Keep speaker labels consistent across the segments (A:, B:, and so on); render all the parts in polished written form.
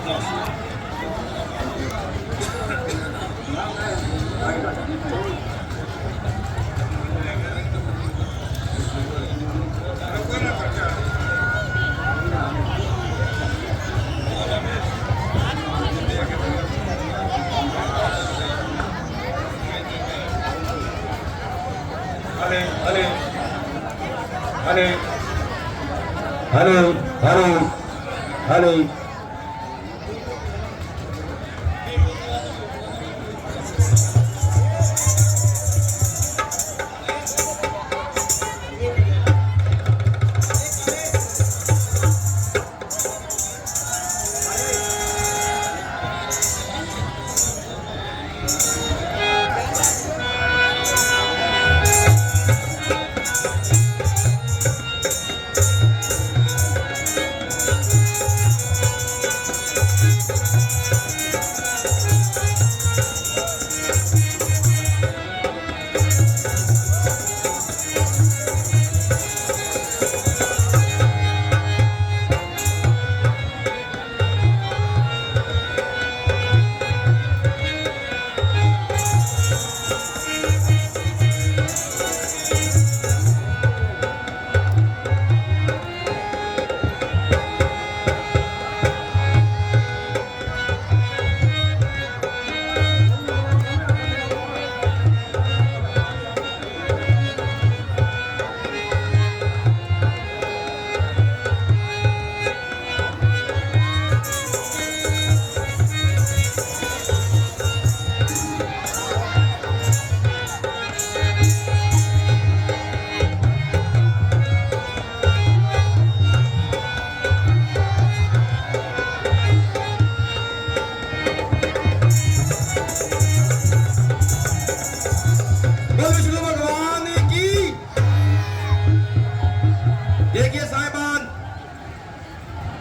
A: Hello hello hello.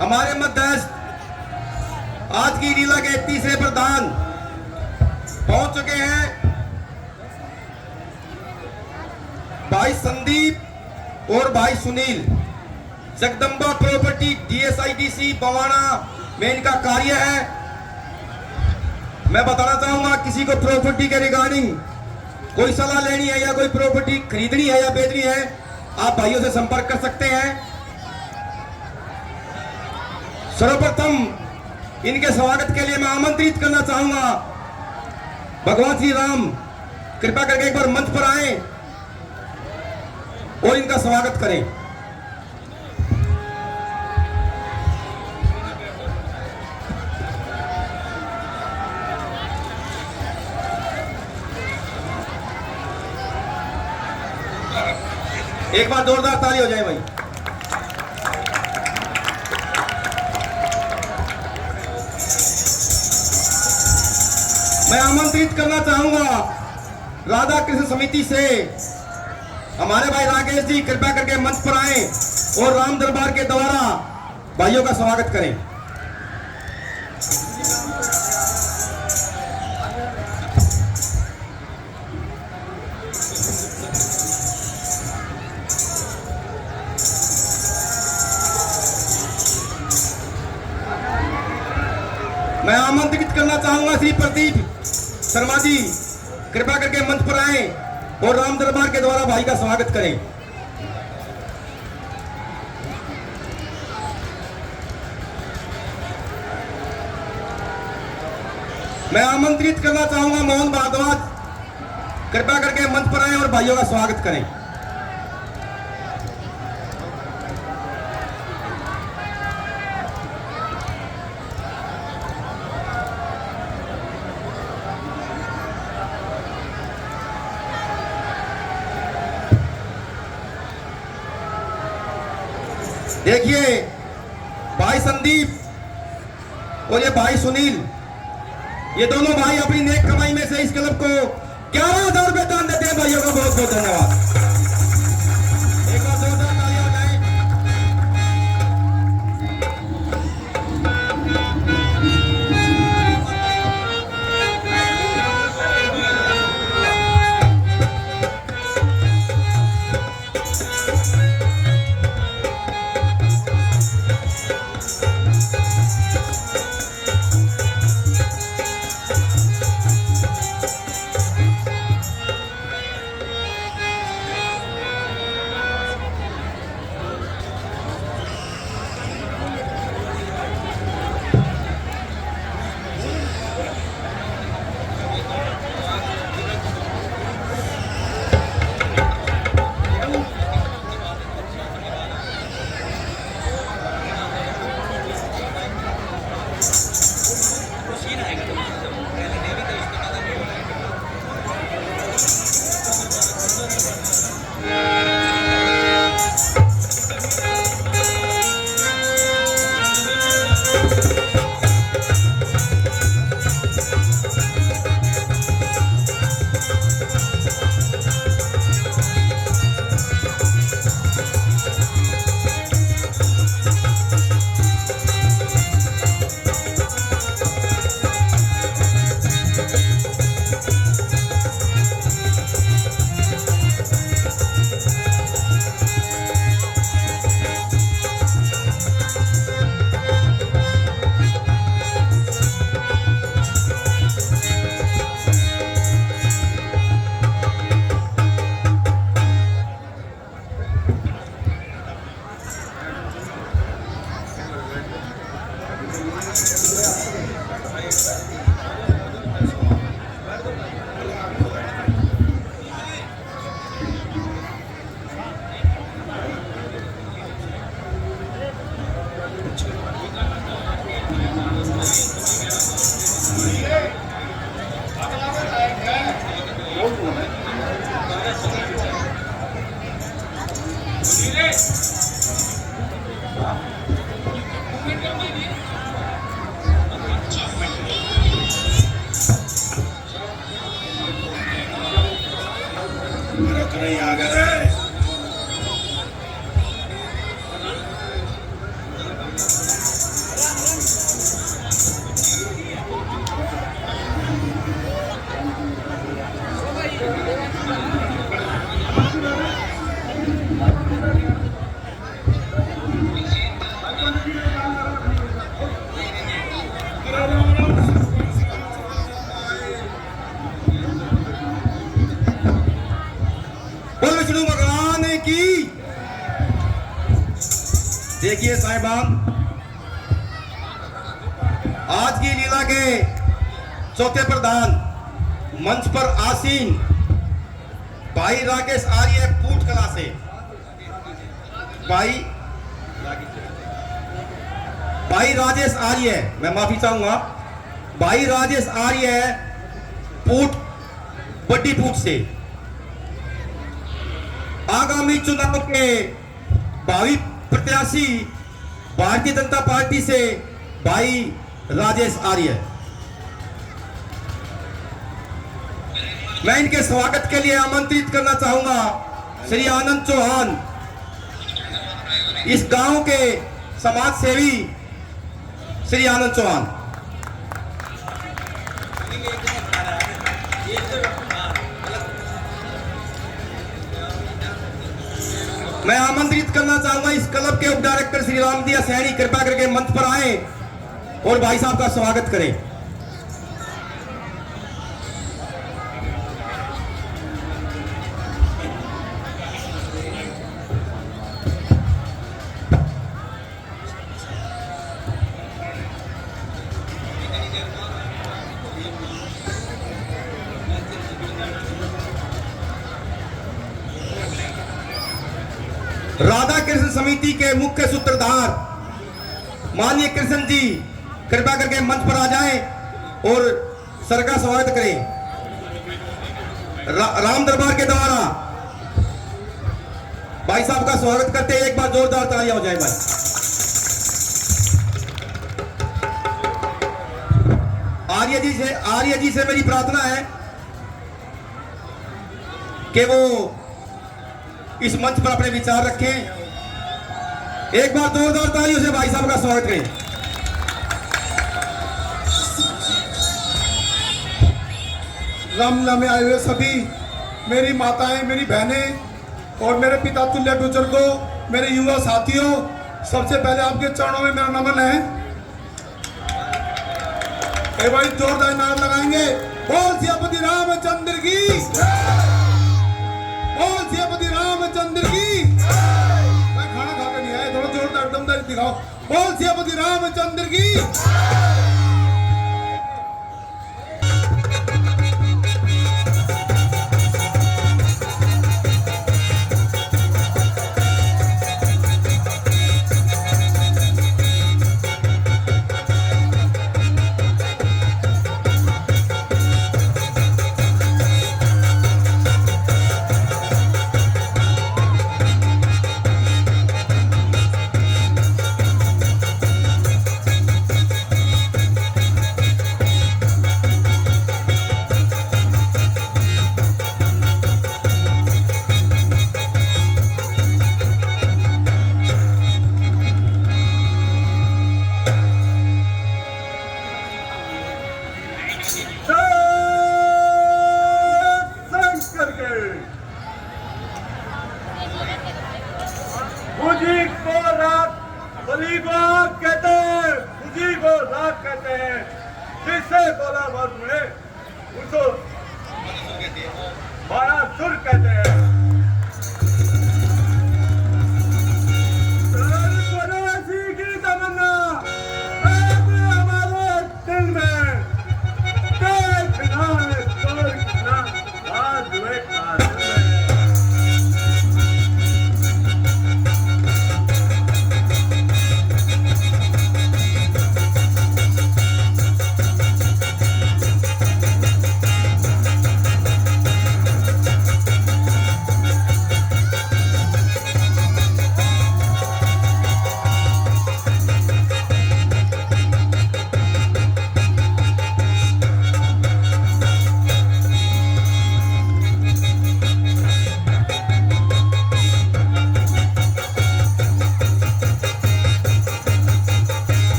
A: हमारे मध्यस्थ आज की लीला के तीसरे प्रधान पहुंच चुके हैं भाई संदीप और भाई सुनील। जगदम्बा प्रॉपर्टी DSIDC बवाना में इनका कार्य है। मैं बताना चाहूंगा, किसी को प्रॉपर्टी के रिगार्डिंग कोई सलाह लेनी है या कोई प्रॉपर्टी खरीदनी है या बेचनी है, आप भाइयों से संपर्क कर सकते हैं। सर्वप्रथम इनके स्वागत के लिए मैं आमंत्रित करना चाहूंगा भगवान श्री राम, कृपा करके एक बार मंच पर आए और इनका स्वागत करें। एक बार जोरदार ताली हो जाए भाई। मैं आमंत्रित करना चाहूंगा राधा कृष्ण समिति से हमारे भाई राकेश जी, कृपया करके मंच पर आए और राम दरबार के द्वारा भाइयों का स्वागत करें। मैं आमंत्रित करना चाहूंगा श्री प्रदीप शर्मा जी, कृपया करके मंच पर आए और राम दरबार के द्वारा भाई का स्वागत करें। मैं आमंत्रित करना चाहूंगा मोहन भारद्वाज, कृपया करके मंच पर आए और भाइयों का स्वागत करें। देखिए भाई संदीप और ये भाई सुनील, ये दोनों भाई अपनी नेक कमाई में से इस क्लब को 11,000 रुपए दान देते हैं। भाइयों का बहुत बहुत धन्यवाद। एक बार जोरदार तालियां हो जाए। देखिए साहिबान, आज की लीला के चौथे प्रधान मंच पर आसीन भाई राकेश आर्य पूट कला से, भाई राजेश आर्य, मैं माफी चाहूंगा, भाई राजेश आर्य पूट बड्डी पूट से आगामी चुनाव के भावी प्रत्याशी भारतीय जनता पार्टी से भाई राजेश आर्य। मैं इनके स्वागत के लिए आमंत्रित करना चाहूंगा श्री आनंद चौहान, इस गांव के समाज सेवी श्री आनंद चौहान। मैं आमंत्रित करना चाहूंगा इस क्लब के उप डायरेक्टर श्री रामदिया सैनी, कृपा करके मंच पर आए और भाई साहब का स्वागत करें। राधा कृष्ण समिति के मुख्य सूत्रधार माननीय कृष्ण जी, कृपा करके मंच पर आ जाएं और सर का स्वागत करें। राम दरबार के द्वारा भाई साहब का स्वागत करते हैं, एक बार जोरदार तालियां हो जाए भाई। आर्य जी से मेरी प्रार्थना है कि वो इस मंच पर अपने विचार रखें। एक बार जोरदार तालियों से भाई साहब का स्वागत करें।
B: रामलीला में आए हुए सभी मेरी माताएं, मेरी बहनें और मेरे पिता तुल्य बुजुर्गों, मेरे युवा साथियों, सबसे पहले आपके चरणों में मेरा नमन है। एक भाई जोरदार नारा लगाएंगे, बोल सियापति रामचंद्र की, बोल सियापति रामचंद्र की। मैं खाना खाकर नहीं आया, थोड़ा जोरदार दमदारी दिखाओ। बोल सियापति रामचंद्र की।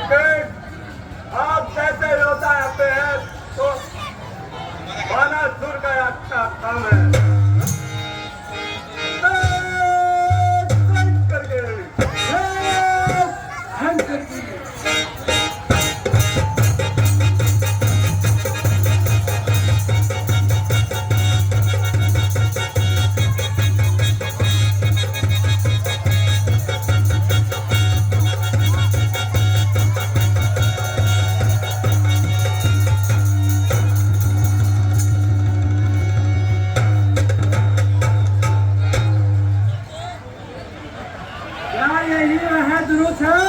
C: लेकिन आप जैसे योद्धा आते हैं तो बानासुर का अच्छा काम है। क्या यही है दुरुस्त है?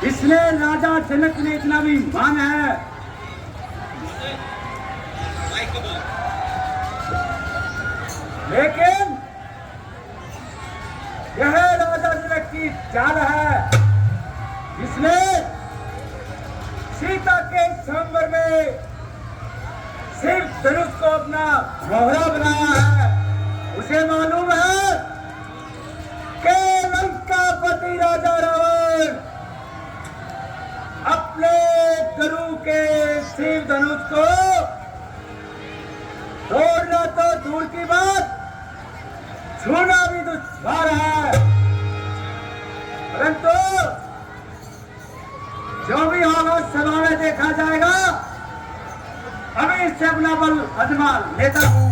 C: इसलिए राजा जनक ने इतना भी माना है। लेकिन यह राजा जनक की चाल है। इसने सीता के स्वयंवर में सिर्फ धनुष को अपना मोहरा बनाया है। उसे मालूम है कि लंकापति राजा रावण अपने गुरु के शिव धनुष को तोड़ना तो दूर की बात, छूना भी दुश्वार है। परंतु जो भी होगा सभा में देखा जाएगा। अभी इससे अपना बल आजमा लेता हूं।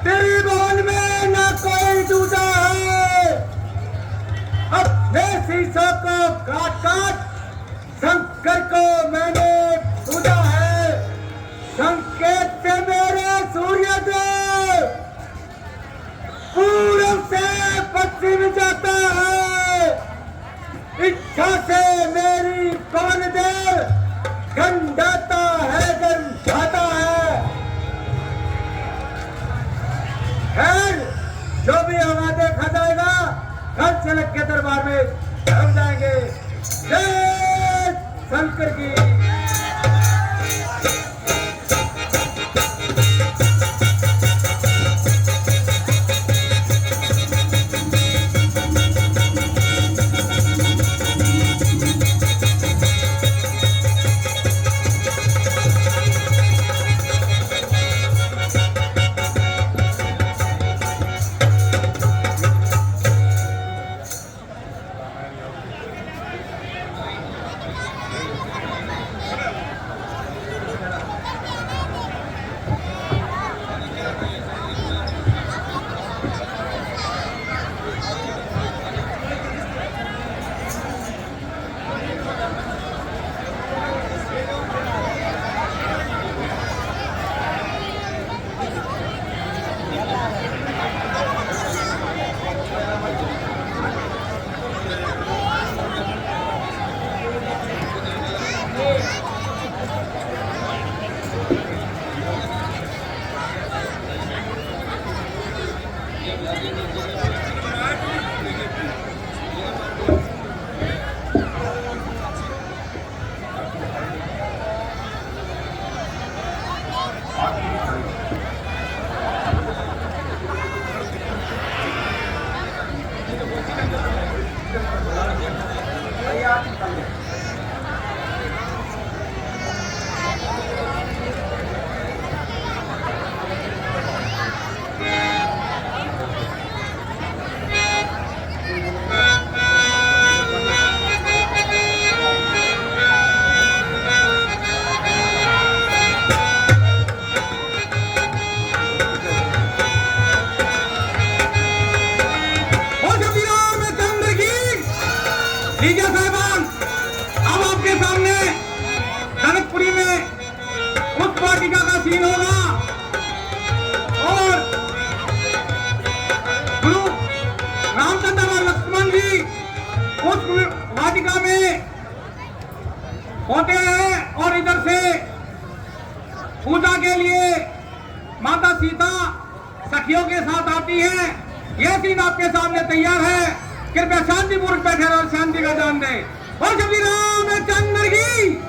C: तेरी बोल में न कोई दूजा है। अपने शीशों को काट काट शंकर को मैंने पूजा है। संकेत से मेरे सूर्य देव पूरब से पश्चिम जाता है। इच्छा से मेरी पवन देव गंधाता है, गंधाता है। खैर जो भी होगा देखा जाएगा। कल जनक के दरबार में हम जाएंगे। जय शंकर की। सीन होगा और गुरु रामचंद्र और लक्ष्मण जी उस वाटिका में होते हैं और इधर से पूजा के लिए माता सीता सखियों के साथ आती है। यह सीन आपके सामने तैयार है। कृपया शांतिपूर्वक बैठे और शांति का दान दें। और श्री रामचंद्र की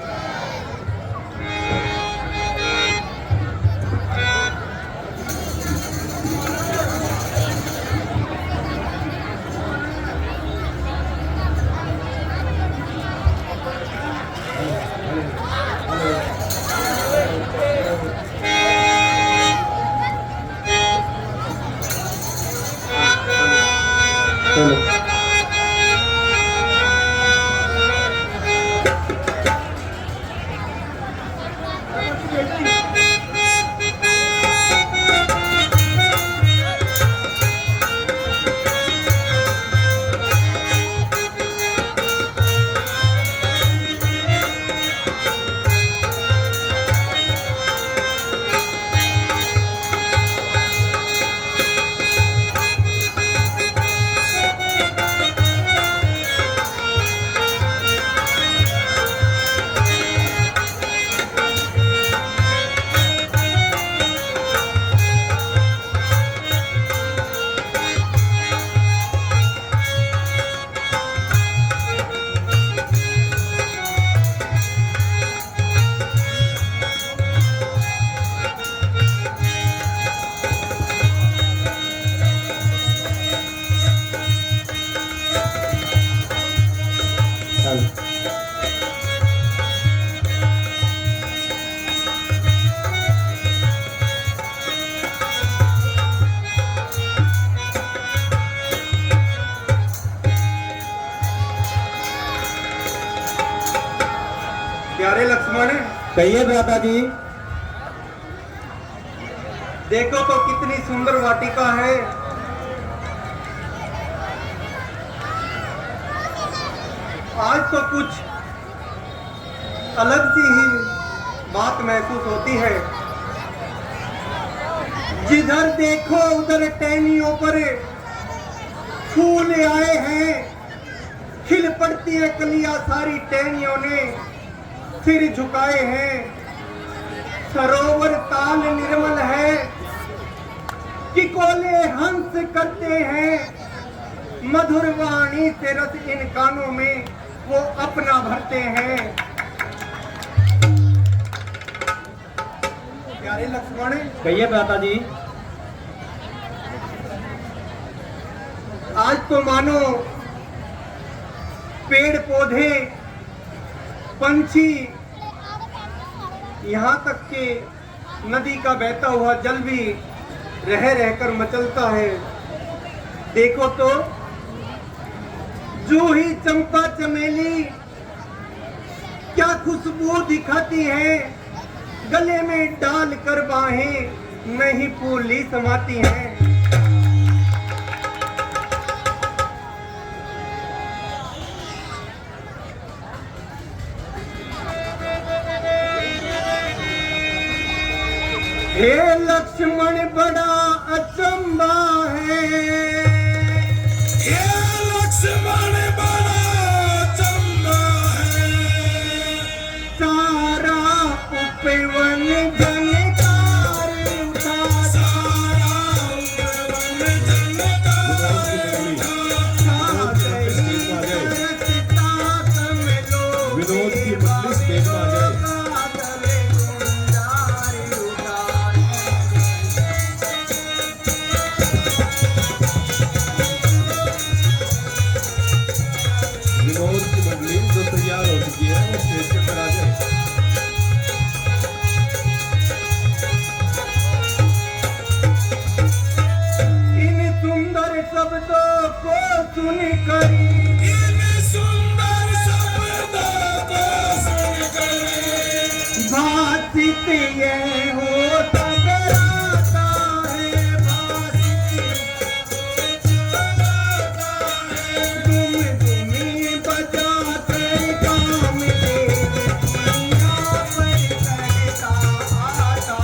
A: प्यारे लक्ष्मण,
C: कहिए भ्राता जी।
A: देखो तो कितनी सुंदर वाटिका है। आज तो कुछ अलग सी ही बात महसूस होती है। जिधर देखो उधर टहनियों पर फूल आए हैं, खिल पड़ती है कलियां सारी टहनियों ने सिर झुकाए हैं। सरोवर ताल निर्मल है कि कोले हंस करते हैं। मधुर वाणी से रस इन कानों में वो अपना भरते हैं। प्यारे लक्ष्मण,
C: कहिए भ्राता जी।
A: आज तो मानो पेड़ पौधे पंछी यहाँ तक के नदी का बहता हुआ जल भी रह रहकर मचलता है। देखो तो जूही चंपा चमेली क्या खुशबू दिखाती है। गले में डाल कर बाहें नहीं फूली समाती हैं। हे लक्ष्मण बड़ा अचंबा है।
B: ये लक्ष्मण बड़ा चंबा है।
A: सारा उपवन जनकार उठा,
B: सारा उपवन जनकार विनोद की मंडली स्टेज में आ जाए। विनोद की मंडली जो तैयार हो चुकी है वो स्टेज के ऊपर आ जाए।
A: इन सुंदर शब्दों को सुनकर,
B: इन सुंदर शब्दों को सुनकर
A: भाषित ये होता डराता है। तुम तुम्हें बजाते काम दे, दुनिया पर करता आता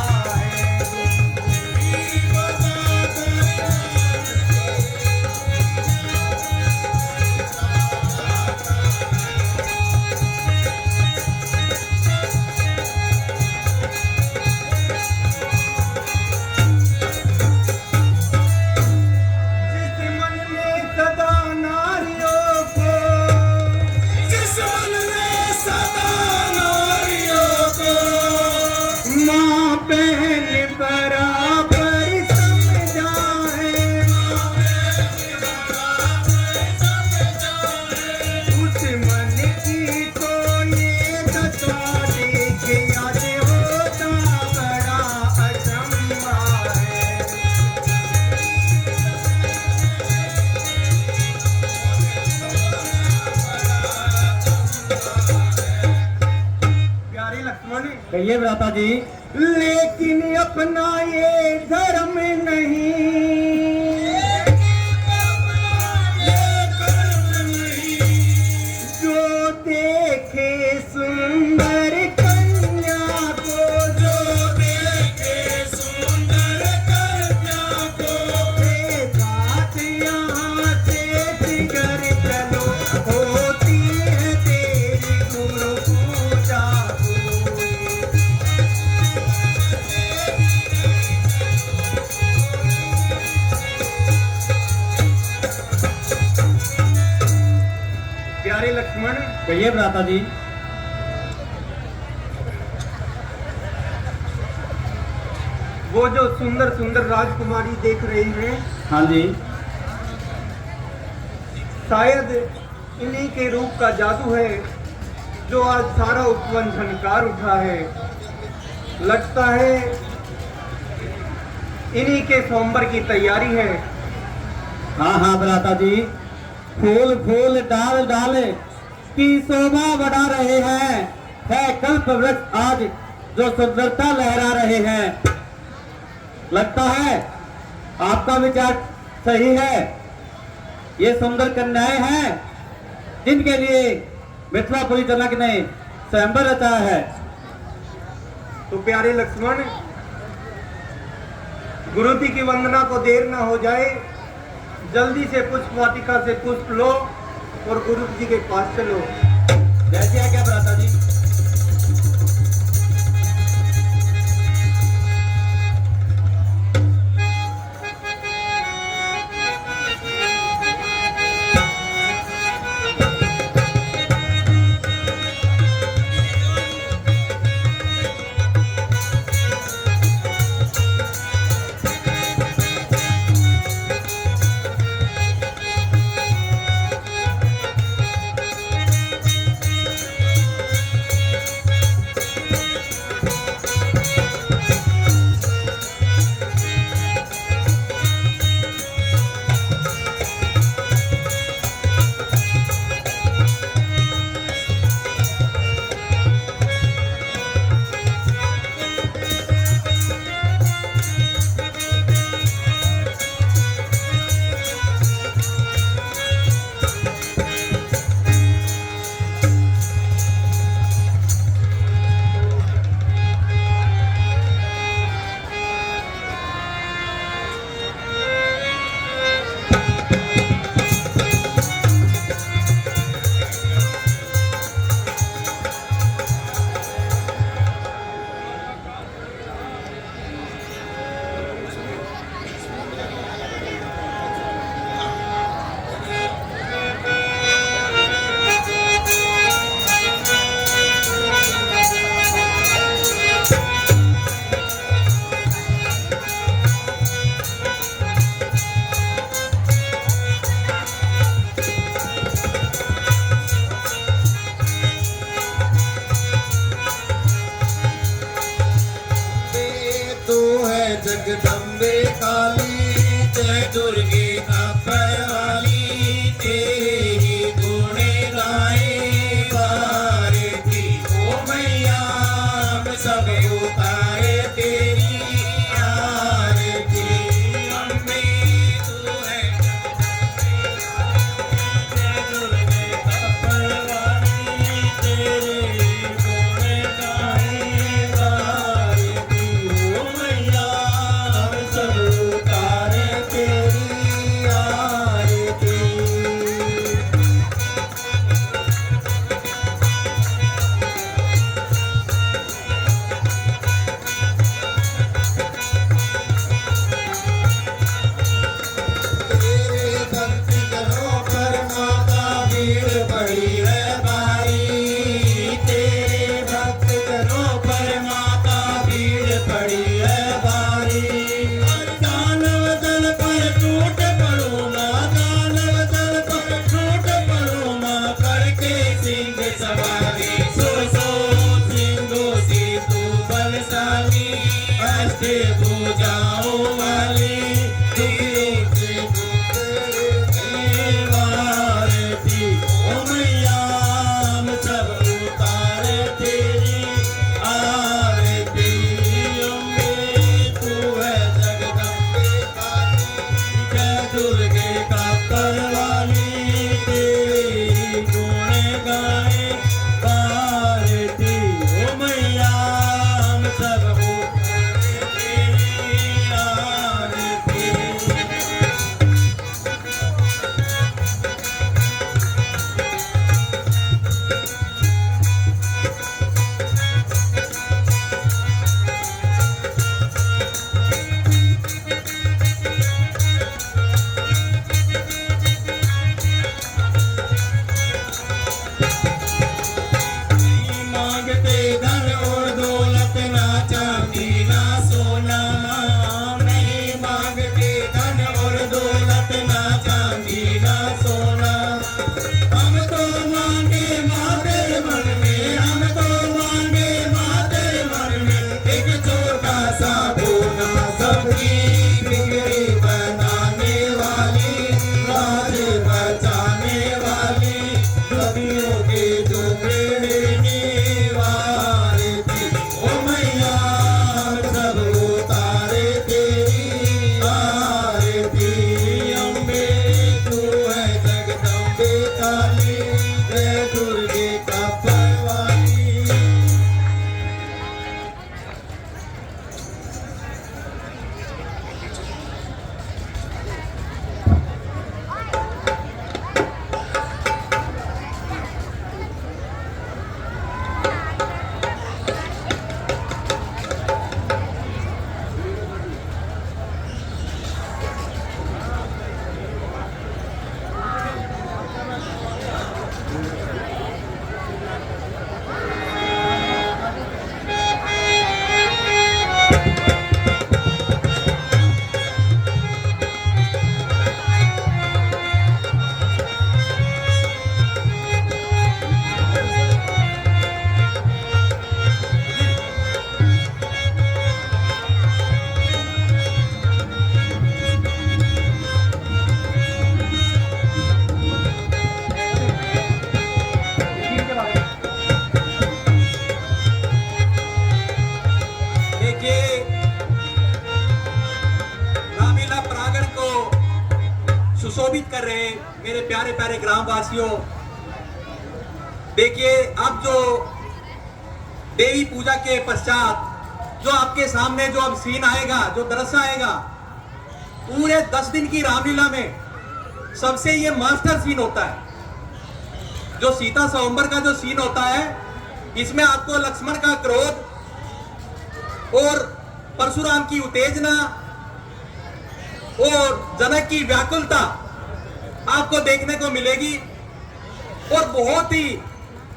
C: कहिए भ्राता जी। लेकिन अपना ये धर्म नहीं, जो देखे सुंदर कन्या को, जो देखे सुंदर कन्या को, साथ यहाँ से फिकर चलो, होती है तेरी गुरु पूजा कोई। प्यारे लक्ष्मण, कहिए भ्राता जी। वो जो सुंदर सुंदर राजकुमारी देख रही हैं, हाँ जी, शायद इन्हीं के रूप का जादू है जो आज सारा उपवन झनकार उठा है। लगता है इन्हीं के स्वयंवर की तैयारी है। हाँ हाँ भ्राता जी, फूल फूल डाल डाल की शोभा बढ़ा रहे हैं, है कल्प वृक्ष आज जो सुंदरता लहरा रहे हैं। लगता है आपका विचार सही है। ये सुंदर कन्याएं हैं जिनके लिए मिथिलापुरी जनक ने स्वयंवर रचा है। तो प्यारे लक्ष्मण, गुरु जी की वंदना को देर ना हो जाए, जल्दी से पुष्प वाटिका से पुष्प लो और गुरु जी के पास चलो। जैसे है क्या भ्राता जी?
D: जगदम्बे काली जय दुर्गे अभयवाली, तेरी गुण गाए भारती। ओ मैया हम सब उतारे तेरी आरती। अम्बे तू है जय दुर्गे अभयवाली, तेरी गुण गाए भारती। ओ मैया हम सब उतारे तेरी आरती। तेरे भक्ति जनों पर माता भीड़ पड़ी है भारी। तेरे भक्त जनों पर माता भीड़ पड़ी है भारी। दानव दल पर टूट पड़ो माँ, दानव दल पर टूट पड़ो माँ, करके सिंह सवारी। सो सिंधु सी तू बलशाली, अष्ट भुजाओं वाली, भारती। ओ मैया हम सब उतारे तेरी
E: देखिए रामलीला प्रांगण को सुशोभित कर रहे मेरे प्यारे प्यारे ग्रामवासियों, देखिए अब जो देवी पूजा के पश्चात जो आपके सामने जो अब सीन आएगा, जो दृश्य आएगा, पूरे 10 दिन की रामलीला में सबसे ये मास्टर सीन होता है। जो सीता स्वयंवर का जो सीन होता है, इसमें आपको लक्ष्मण का क्रोध और परशुराम की उत्तेजना और जनक की व्याकुलता आपको देखने को मिलेगी। और बहुत ही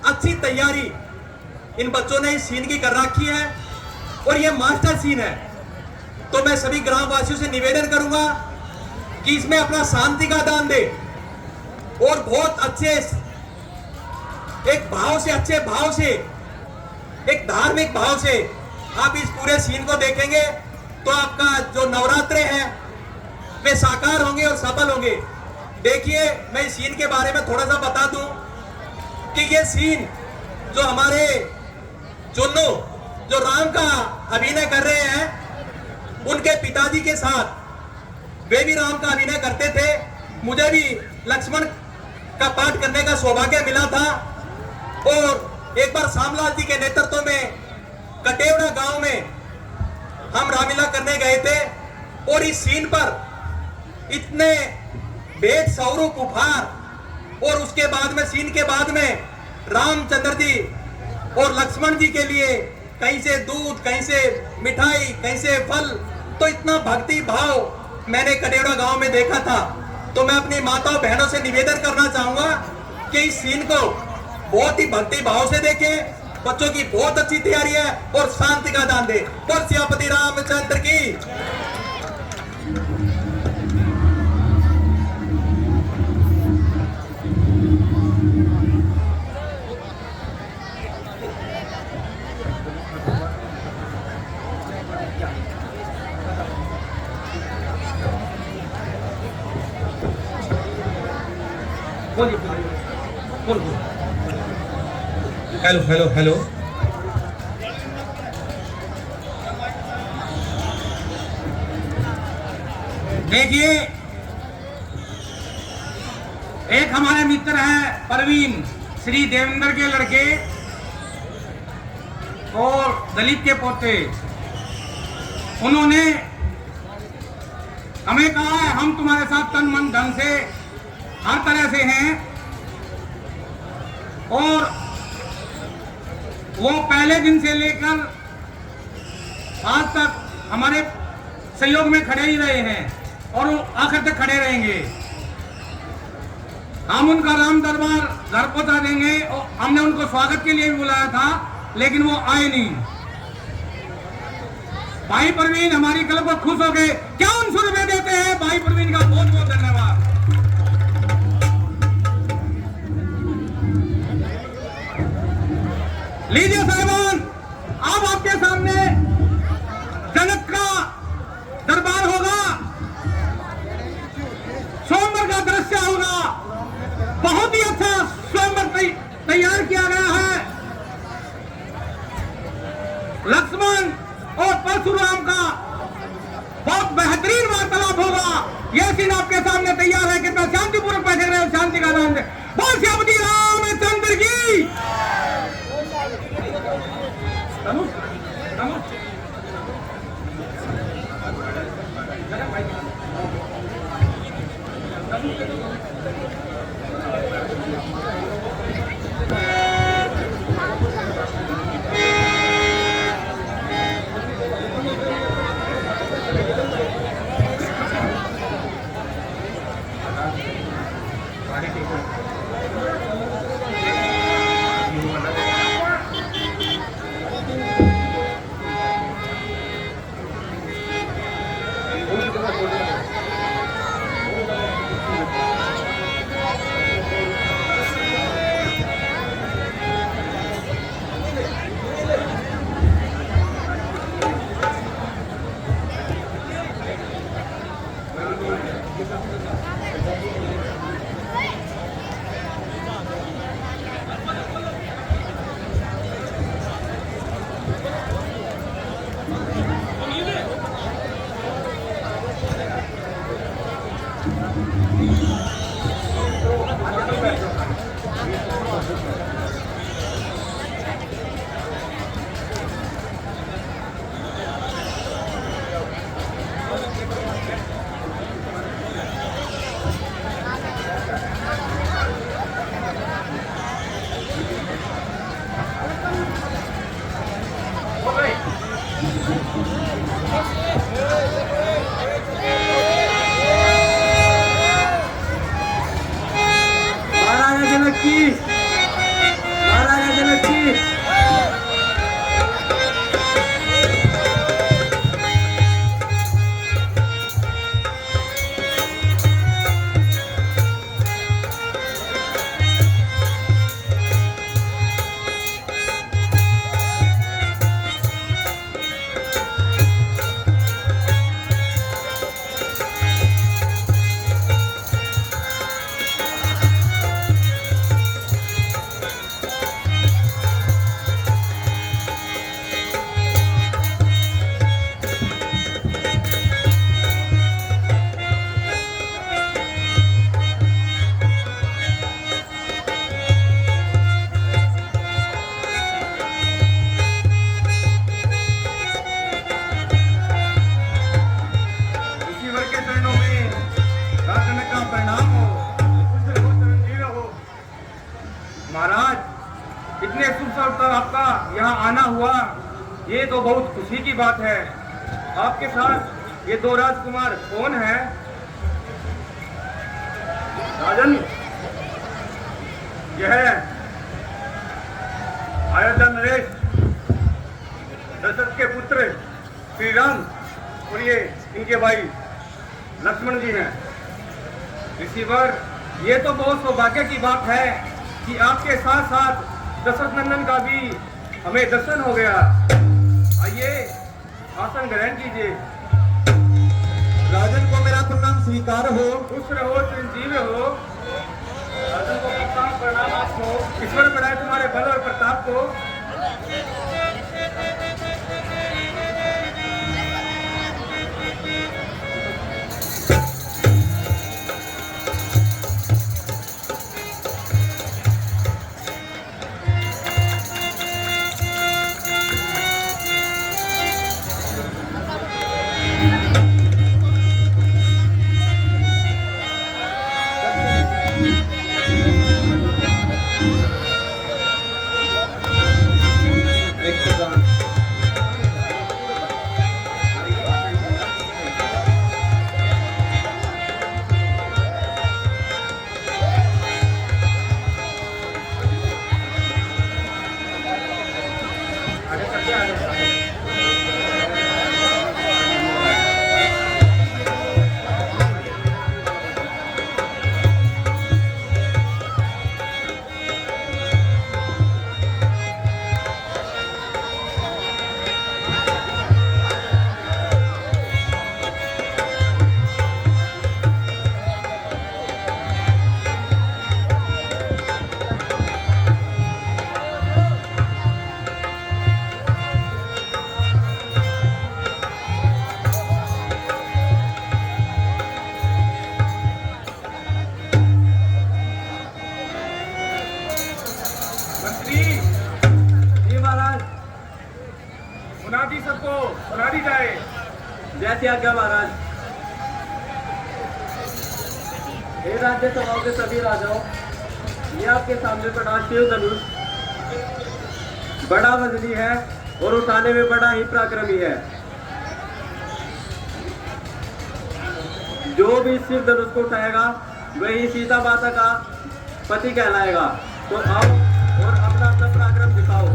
E: अच्छी तैयारी इन बच्चों ने इस सीन की कर रखी है और ये मास्टर सीन है। तो मैं सभी ग्रामवासियों से निवेदन करूंगा कि इसमें अपना शांति का दान दे और बहुत अच्छे एक भाव से, अच्छे भाव से, एक धार्मिक भाव से आप इस पूरे सीन को देखेंगे तो आपका जो नवरात्रे हैं वे साकार होंगे और सफल होंगे। देखिए मैं इस सीन के बारे में थोड़ा सा बता दूं कि ये सीन जो हमारे चुन्नू जो राम का अभिनय कर रहे हैं, उनके पिताजी के साथ वे भी राम का अभिनय करते थे। मुझे भी लक्ष्मण का पाठ करने का सौभाग्य मिला था और एक बार श्यामलाल जी के नेतृत्व में कटेवड़ा गांव में हम रामलीला करने गए थे और इस सीन पर इतने भेद स्वरूप उपहार और उसके बाद में सीन के बाद में रामचंद्र जी और लक्ष्मण जी के लिए कहीं से दूध, कहीं से मिठाई, कहीं से फल, तो इतना भक्ति भाव मैंने कटेवड़ा गांव में देखा था। तो मैं अपनी माताओं बहनों से निवेदन करना चाहूंगा कि इस सीन को बहुत ही भक्ति भाव से देखें। बच्चों की बहुत अच्छी तैयारी है और शांति का दान दे। बोल सियापति रामचंद्र की।
A: Hello hello hello.
F: देखिए एक हमारे मित्र हैं परवीन, श्री देवेंद्र के लड़के और दलीप के पोते, उन्होंने हमें कहा है हम तुम्हारे साथ तन मन धन से हर तरह से हैं और वो पहले दिन से लेकर आज तक हमारे सहयोग में खड़े ही रहे हैं और वो आखिर तक खड़े रहेंगे। हम उनका राम दरबार घर पहुंचा देंगे और हमने उनको स्वागत के लिए भी बुलाया था लेकिन वो आए नहीं। भाई परवीन हमारी कल पर खुश हो गए, क्या 100 रुपए देते हैं? भाई परवीन का बहुत बहुत धन्यवाद। लीजिए साहिबान, अब आपके सामने जनक का दरबार होगा, स्वयंवर का दृश्य होगा। बहुत ही अच्छा स्वयंवर तैयार किया गया है। लक्ष्मण और परशुराम का बहुत बेहतरीन वार्तालाप होगा। यह सीन आपके सामने तैयार है। कितना शांतिपूर्वक बैठे रहे, शांति का दान दे। बोल श्यामती रामचंद्र की।
C: महाराजा जनक की, महाराजा जनक की।
F: महाराज, इतने शुभ अवसर पर आपका यहाँ आना हुआ, ये तो बहुत खुशी की बात है। आपके साथ ये दो राजकुमार कौन है?
C: राजन, यह है अयोध्या नरेश, दशरथ के पुत्र श्री राम, और ये इनके भाई लक्ष्मण जी हैं।
F: ऋषिवर, ये तो बहुत सौभाग्य की बात है कि आपके साथ साथ दशरथ नंदन का भी हमें दर्शन हो गया। आइए, आसन ग्रहण कीजिए।
E: राजन को मेरा प्रणाम स्वीकार हो।
F: खुश रहो, चिरंजीव हो।
C: राजन को प्रणाम, प्रणाम आपको।
F: ईश्वर बढ़ाए तुम्हारे बल और प्रताप को। सुनादी सबको सुनादी जाए।
C: जैसी आज्ञा महाराज। हे राज्य सभाओं के सभी राजाओं, ये आपके सामने पड़ा शिव धनुष बड़ा वजनी है और उठाने में बड़ा ही पराक्रमी है। जो भी शिव धनुष को उठाएगा वही सीता माता का पति कहलाएगा। तो आओ और अपना अपना पराक्रम दिखाओ।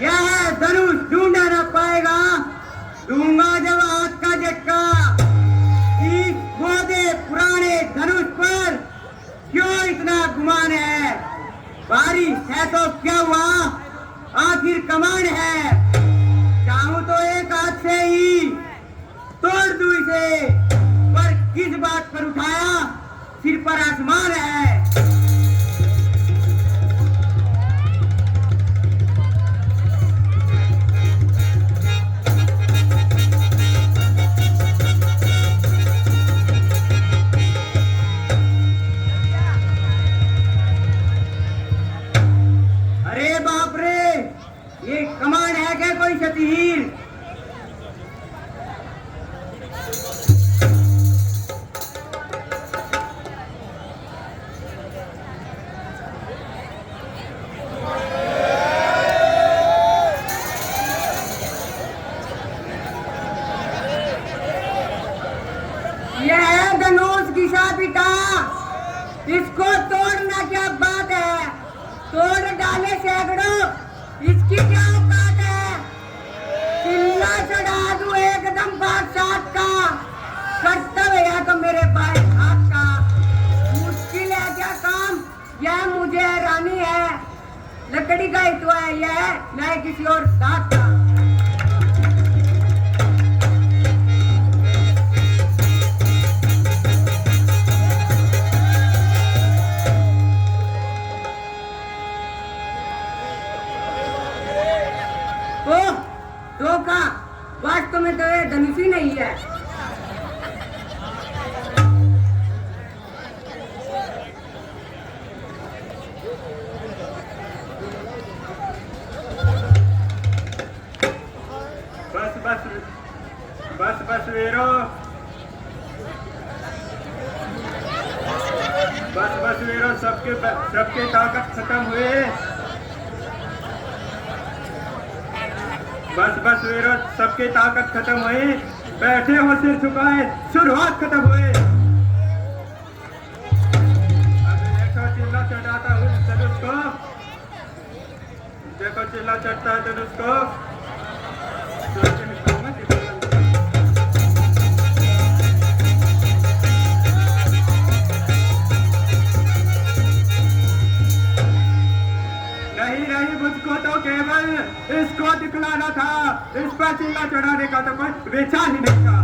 F: यह धनुष ढूंढा न पाएगा, दूंगा जब हाथ का झटका। इस गोदे पुराने धनुष पर क्यों इतना गुमान है?
C: बारिश है तो क्या हुआ, आखिर कमान है। चाहूं तो एक हाथ से ही तोड़ दूं इसे, पर किस बात पर उठाया, सिर पर आसमान है। अरे बाप रे, ये कमान है क्या कोई शतीर? यह है धनुष घिसा पिटा, इसको तोड़ना क्या बात है, तोड़ डाले सैकड़ों, इसकी क्या औकात है। चिल्ला चढ़ा दूं एकदम बादशाह का, कर्तव्य है तो मेरे भाई हाथ का। मुश्किल है क्या काम, यह मुझे हैरानी है, लकड़ी का ही तो है यह, न किसी और दांत का। तो का वास्तव में तो ये धनुष ही नहीं है।
F: बस बस बस बस वीरो, बस वीरो, सबके ताकत खत्म हुए। बस वीरो, सबकी ताकत खत्म हुई, बैठे हो सिर झुकाए, शुरुआत खत्म हुई। अब देखो चिल्ला चढ़ाता हूँ धनुष को, देखो चिल्ला चढ़ता है धनुष को। नहीं, मुझको तो केवल इसको दिखलाना था, इस पर चिल्ला चढ़ाने का तो कोई विचार ही नहीं था।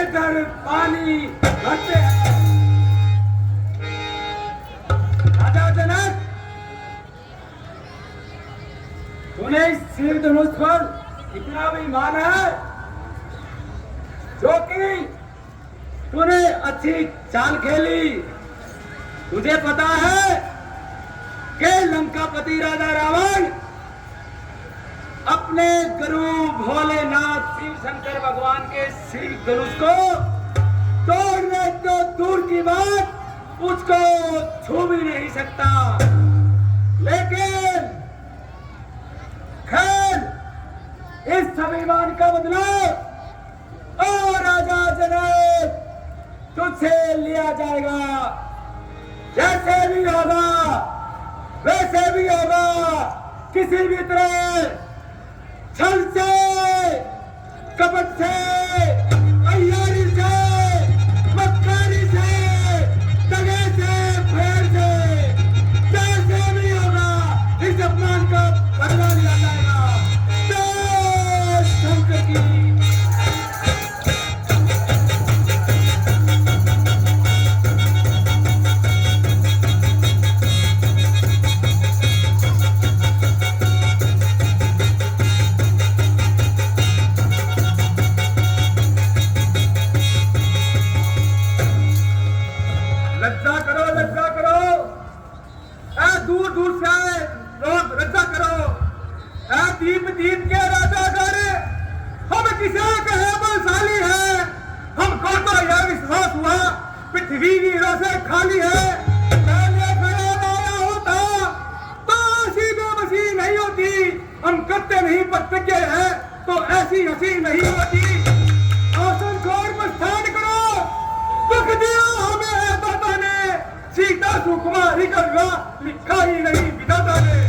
C: इधर पानी भरते हैं। राजा जनक, तूने इस शिव धनुष पर इतना भी मान है जो कि तूने अच्छी चाल खेली। तुझे पता है कि लंकापति राजा रावण अपने गुरु भोलेनाथ शिव शंकर भगवान के शिव धनुष को तोड़ने तो दूर की बात, उसको छू भी नहीं सकता। लेकिन खैर, इस अभिमान का बदला ओ राजा जनक तुझसे लिया जाएगा। जैसे भी होगा वैसे भी होगा, किसी भी तरह छल से, कपट से, तैयारी से, मक्कारी से, दगे से, फेर से, जैसे भी होगा इस अपमान का बदला लिया जाएगा। जय शंकर की। लज्जा करो, दूर दूर से आए लोग लज्जा करो। दीप दीप के राजा घर, हम किसे कहे बलशाली है। हमको तो यह विश्वास हुआ पृथ्वी वीरों से खाली है। पहले खड़ा लाया होता तो ऐसी बेबसी नहीं होती। हम करते नहीं प्रतिज्ञा है तो ऐसी हंसी नहीं होती। आसन छोड़ प्रस्थान करो, दुख दिया हमें है दाता ने, सीता सुकुमारी का विवाह लिखा ही नहीं विधाता ने।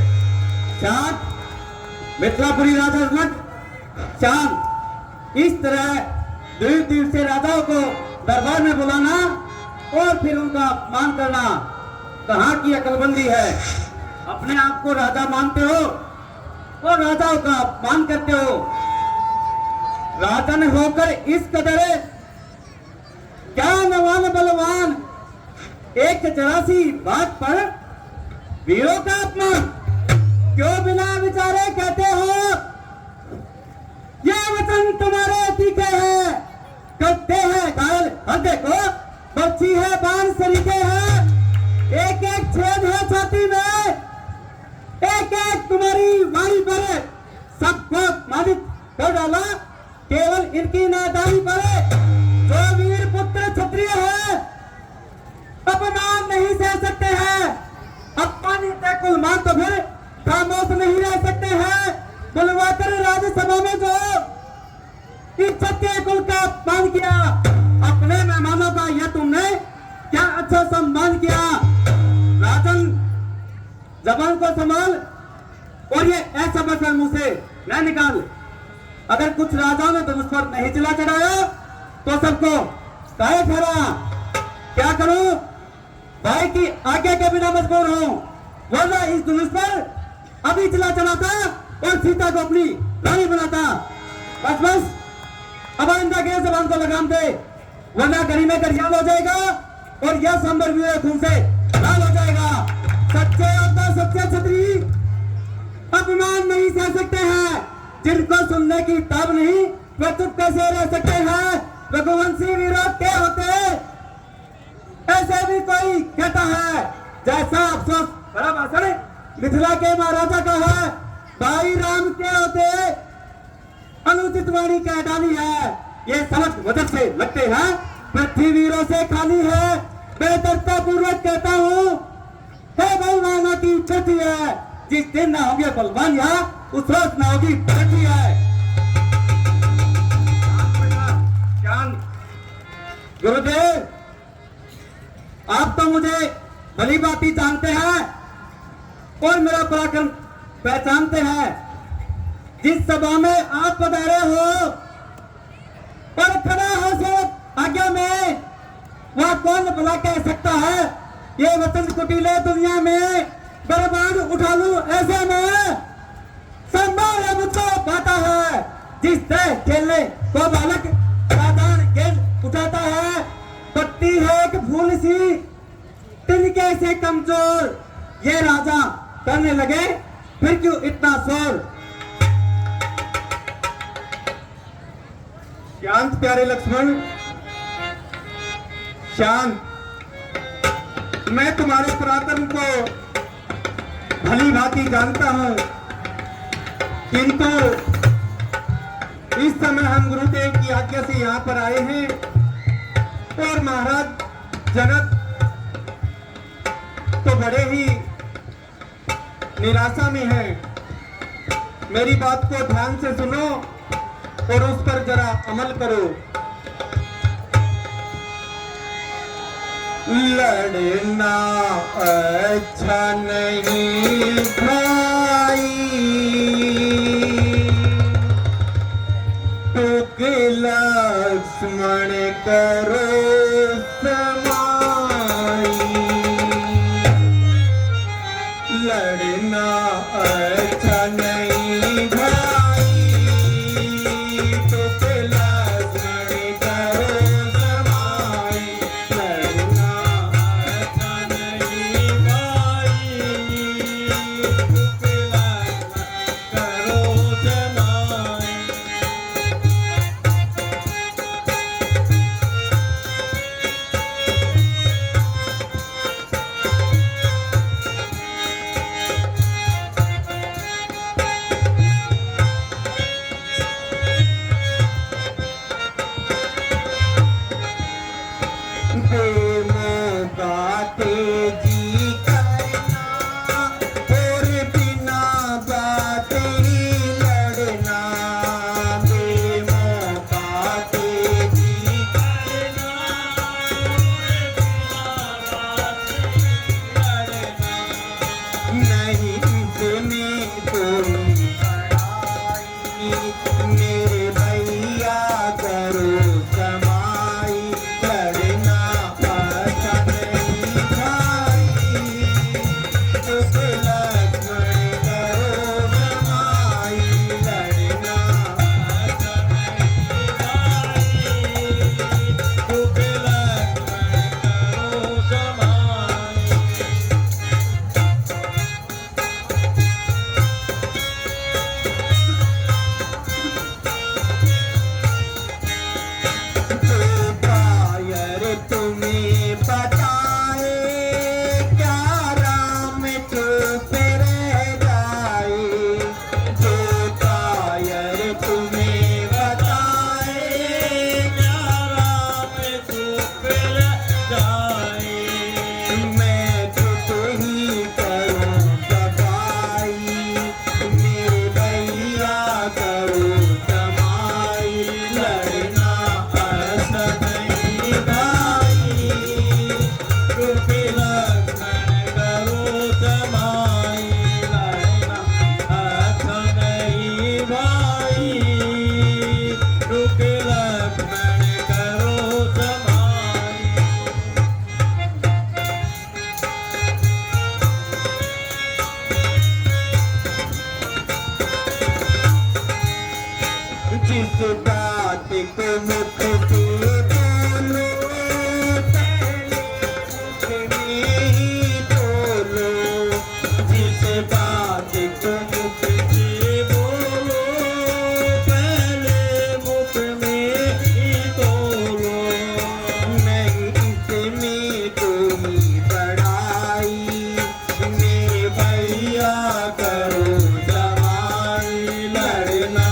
F: चांद, मिथिलापुरी राजा जनक, चांद, इस तरह दूर दूर से राजाओं को दरबार में बुलाना और फिर उनका अपमान करना कहाँ की अकलबंदी है। अपने आप को राजा मानते हो और राजाओं का अपमान करते हो। राजन होकर इस कदर क्या नवान बलवान, एक जरासी बात पर वीरों का अपमान क्यों बिना विचारे कहते हो। ये वचन तुम्हारे तीखे हैं, करते हैं घायल हृदय को, बच्ची है बाण सरीखे है। एक एक छेद है छाती में, एक एक तुम्हारी वाणी पर सबको मालिक कर डाला केवल इनकी नादानी पर। जो वीर पुत्र क्षत्रिय है अपमान नहीं सह सकते हैं, अपमानित कुलमान तो फिर खामोश नहीं रह सकते हैं। बुलवाकर राज्यसभा में जो इज्जत के कुल का अपमान किया, अपने मेहमानों का यह तुमने क्या अच्छा सम्मान किया। राजन, जबान को संभाल और ये ऐसा बचन मुंह से न निकाल। अगर कुछ राजाओं ने धनुष पर नहीं चिल्ला चढ़ाया तो सबको काहे ठहरा। क्या करूं, भाई की आज्ञा के बिना मजबूर हूं, वरना इस धनुष पर अभी चिल्ला चढ़ाता और सीता को अपनी रानी बनाता। बस बस, अब आइंदा के जबान को लगाम दे, वरना गरी में गरियाल हो जाएगा और यह सांबर भी खून से लाल हो जाएगा। सच्चे योद्धा, सच्चे क्षत्रिय अपमान नहीं सह सकते हैं। जिनको सुनने की ताब नहीं वे चुप कैसे रह सकते हैं। रघुवंशी वीरों के होते ऐसे भी कोई कहता है, जैसा अफसोस बड़ा भाषण मिथिला के महाराजा का है। भाई राम के होते अनुचित वाणी कह डाली है। ये सबक वजह से लगते हैं पृथ्वी वीरों से खाली है। बेदरता पूर्वक कहता हूँ, हे बलवानों की छठी है। जिस दिन ना होंगे बलवान यहाँ, उस रोज ना होगी छठी है। गुरुदेव, आप तो मुझे भली बाती जानते हैं और मेरा पराक्रम पहचानते हैं। जिस सभा में आप पधारे हो पर खड़ा हो सेवक आज्ञा में, वह कौन भला कह सकता है ये वचन कुटिले दुनिया में बर्बाद उठा लूं ऐसे में। संभाल मुझको पाता है जिस तरह खेलने को बालक साधारण गेंद
C: फूल सी तिनके से कमजोर ये राजा करने लगे, फिर क्यों इतना शोर।
F: शांत प्यारे लक्ष्मण, शांत। मैं तुम्हारे पराक्रम को भली भांति जानता हूं, किंतु इस समय हम गुरुदेव की आज्ञा से यहाँ पर आए हैं और महाराज जनक तो बड़े ही निराशा में है। मेरी बात को ध्यान से सुनो और उस पर जरा अमल करो।
D: लड़ना अच्छा नहीं भाई, टूक लक्ष्मण करो समाई। लड़ना अच्छा नहीं भाई, टूक लक्ष्मण करो समाई। लड़ना अच्छा नहीं भाई, टूक लक्ष्मण करो समाई। प्रेमों का तेजी करना और बिना बात ही लड़ना। प्रेमों का तेजी करना और बिना बात ही लड़ना। नहीं इसमें कोई बड़ाई, मेरे भैया करो समाई। लड़ना अच्छा नहीं भाई, टूक लक्ष्मण करो समाई। लड़ना अच्छा नहीं भाई, टूक लक्ष्मण करो समाई। जो कायर तुम्हें बताए, क्या राम चुप रह जाए। जो कायर तुम्हें बताए, क्या राम चुप रह जाए। मैं चुप ही करूं सफाई, मेरे भैया करो समाई। लड़ना अच्छा नहीं भाई, टूक लक्ष्मण करो समाई। लड़ना अच्छा नहीं भाई, टूक लक्ष्मण करो समाई। जिस बात को मुख से बोलो, पहले मुख में ही बोलो। जिस बात को मुख से बोलो, पहले मुख में ही बोलो। नहीं इसमें कोई बड़ाई, मेरे भैया करो समाई। लड़ना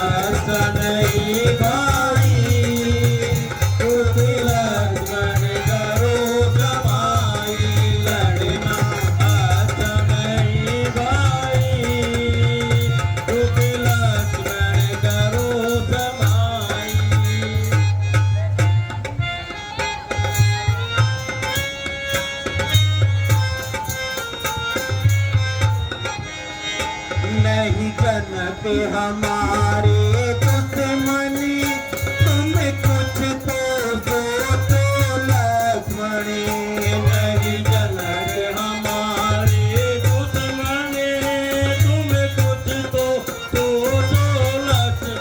D: अच्छा नहीं भाई, टूक लक्ष्मण करो समाई। लड़ना अच्छा नहीं भाई, टूक लक्ष्मण करो समाई। नहीं जनक हमारे दुश्मन, तुम कुछ तो सोचो लक्ष्मण। नहीं जनक हमारे दुश्मन, तुम कुछ तो सोचो लक्ष्मण।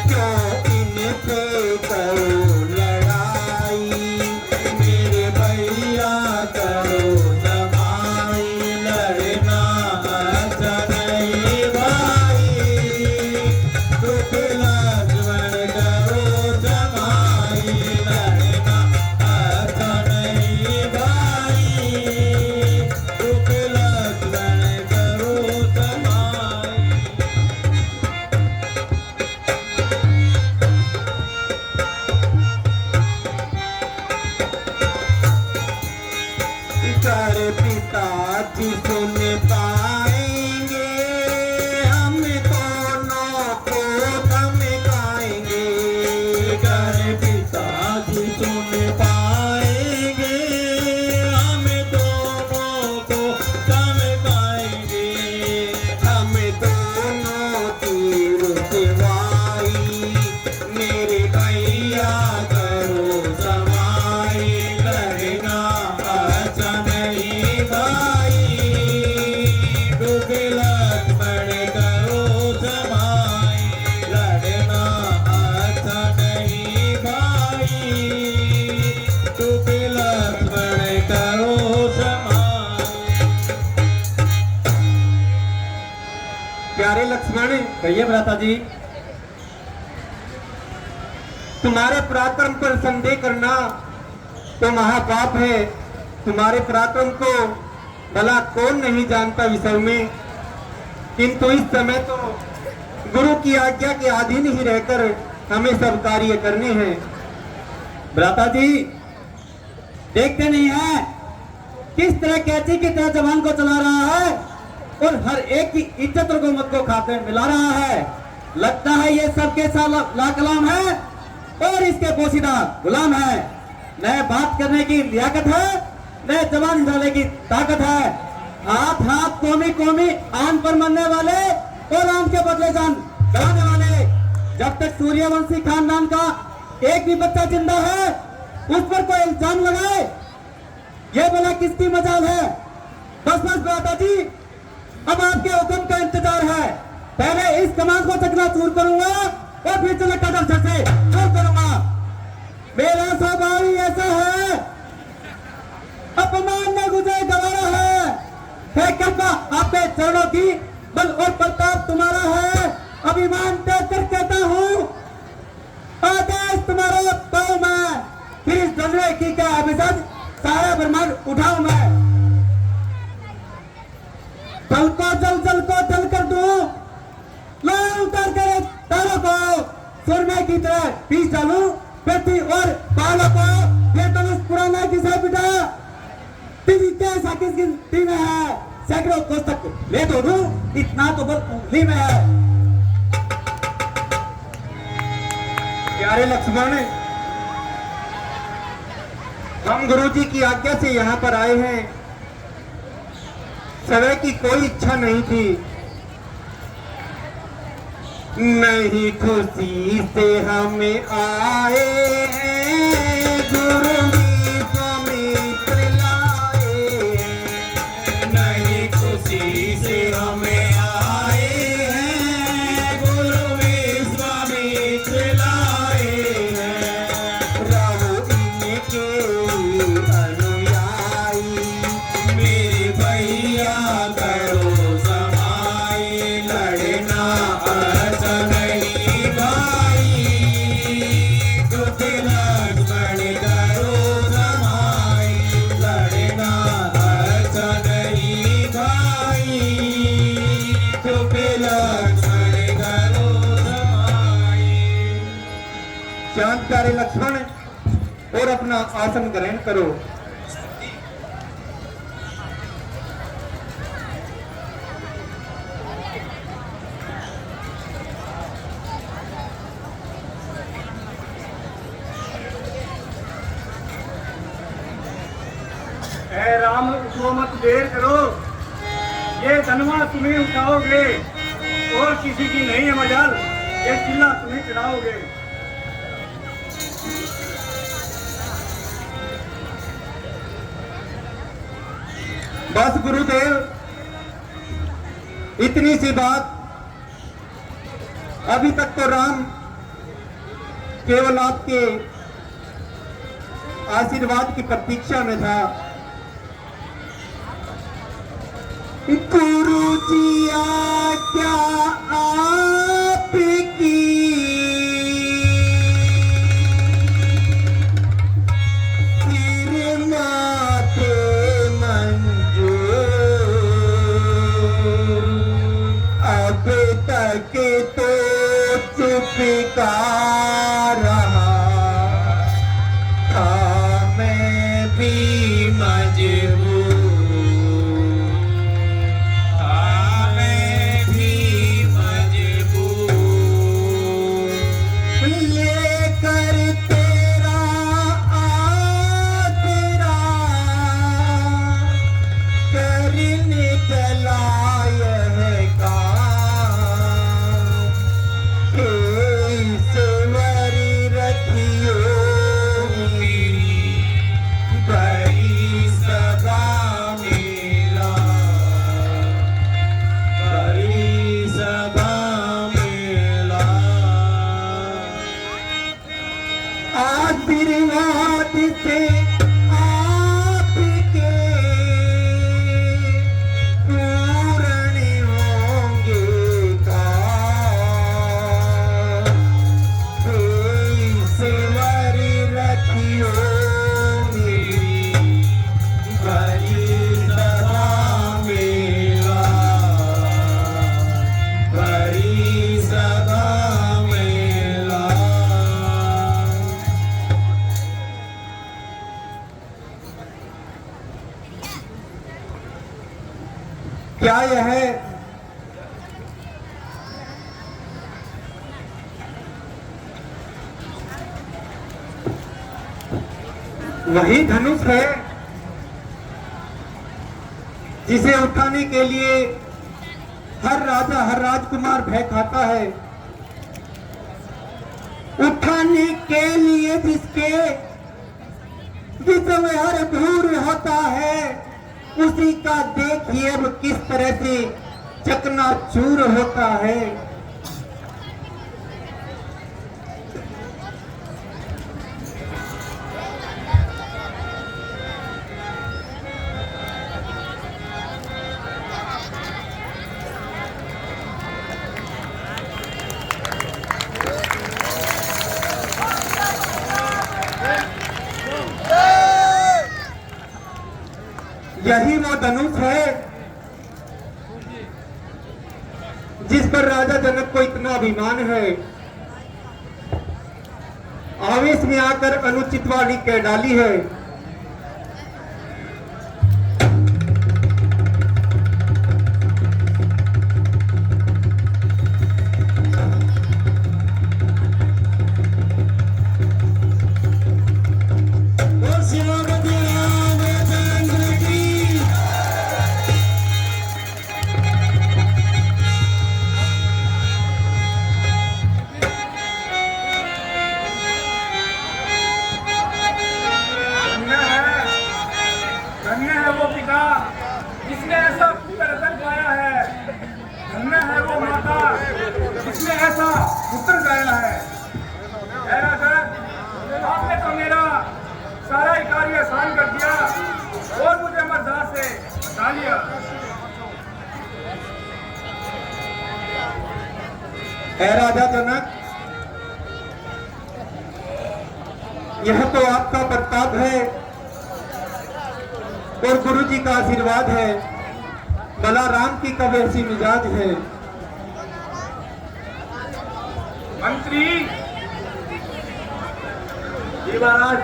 D: क्यों इनसे करो लड़ाई, सुन पाएंगे, हम दोनों को धमकाएंगे। कर पिताजी सुन पाएंगे, हम दोनों को धमकाएंगे। हम दोनों की रुसवाई, मेरे भैया करो समाई। लड़ना अच्छा नहीं भाई, डूबे लक्ष्मण करो समाई। लड़ना अच्छा नहीं भाई, डूबे लक्ष्मण करो समाई।
E: प्यारे लक्ष्मण, कहिए भ्राता जी। तुम्हारे पराक्रम पर संदेह करना तो महापाप है। तुम्हारे पराक्रम को भला कौन नहीं जानता विषय में, किंतु इस समय तो गुरु की आज्ञा के अधीन ही रहकर हमें सब कार्य करने हैं।
F: भ्राता जी, देखते नहीं है किस तरह कैची की तरह जवान को चला रहा है और हर एक की इज्जत और गोमत को खाते मिला रहा है। लगता है ये सबके साथ लाकलाम है और इसके पोशीदा गुलाम है। न बात करने की लियाकत है, न जवान डालने की ताकत है। हाथ हाथ कौमी कौमी आन पर मरने वाले और आन के बदले जान गलाने वाले। जब तक सूर्यवंशी खानदान का एक भी बच्चा जिंदा है, उस पर कोई इल्जाम लगाए, ये बोला किसकी मजाल है। बस बस भ्राता जी, अब आपके हुक्म का इंतजार है। पहले इस कमान को चकनाचूर करूंगा और फिर चले कदम से दूर करूंगा। मेरा स्वभाव ही ऐसा है, अपमान में गुजरे गवारा है कृपा आपके चरणों की, बल और प्रताप तुम्हारा है। अभिमान देकर कहता हूँ, आदेश तुम्हारा पाऊं मैं, फिर इस डरने की क्या अभिषेक सारा ब्रह्मांड उठाऊं मैं। जल को जल को जल कर दूं, लाऊं उतार कर तारों को, सुरमे की तरह पीस डालूं पृथ्वी और बालों को। ये धनुष पुराना किसे बिटा, तेरी कैसा किस गिनती में है। सैकड़ों कोस तक ले तो दूं, इतना तो बल उंगली में है।
E: प्यारे लक्ष्मण, हम गुरुजी की आज्ञा से यहाँ पर आए हैं। समय की कोई इच्छा नहीं थी। नहीं खुशी से हमें आए हैं, गुरु विश्वामित्र लाए हैं। नहीं खुशी से हमें आए हैं, गुरु विश्वामित्र लाए हैं। रहो इनके अनुयायी, मेरे भैया करो समाई। लड़ना अच्छा नहीं भाई, डूबे लक्ष्मण करो समाई। लड़ना अच्छा नहीं भाई, डूबे लक्ष्मण करो समाई। शांत प्यारे लक्ष्मण, और अपना आसन ग्रहण करो।
C: ऐ राम, उठो मत, देर करो। ये धनवा तुम्हें उठाओगे और किसी की नहीं है मजाल। ये चिल्ला तुम्हें चढ़ाओगे।
E: बस गुरुदेव, इतनी सी बात। अभी तक तो राम केवल आपके आशीर्वाद की प्रतीक्षा में था। गुरु जी आज्ञा आपकी, सिर माथे मंजूर। अब तक तो चुपका रहा था, मैं भी मजबूर।
C: क्या यह वही धनुष है जिसे उठाने के लिए हर राजा हर राजकुमार भय खाता है, उठाने के लिए जिसके जिसमें हर दूर होता है, उसी का देखिए अब किस तरह से चकनाचूर होता है। यही वो धनुष है जिस पर राजा जनक को इतना अभिमान है। आवेश में आकर अनुचित वाणी कह डाली है।
F: धन्य है वो पिता जिसने ऐसा पुत्र रतन गाया है, धन्य है वो माता जिसने ऐसा पुत्र गाया है। ऐ राजा, आपने तो मेरा सारा ही कार्य आसान कर दिया और मुझे मर्दार से बचा लिया।
C: है राजा जनक, यह तो आपका प्रताप है और गुरु जी का आशीर्वाद है। भला राम की कब ऐसी मिजाज है।
F: मंत्री जी महाराज,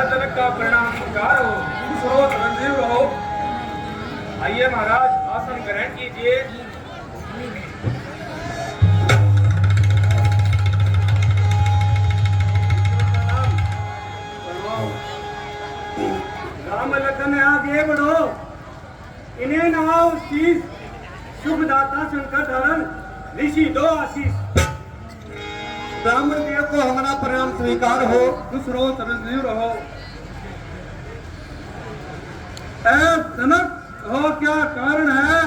F: जनक का परिणाम स्वीकार हो, खुश हो, संजीव रहो। आइए महाराज, आसन ग्रहण कीजिए। राम लखन आगे बढ़ो, इन्हें नवाओ शीश, शुभदाता संकट हरण, ऋषि दो आशीष।
C: ब्राह्मण देव को हमारा प्रणाम स्वीकार हो,
F: खुश रहो, चिरंजीव रहो। जनक हो, क्या कारण है?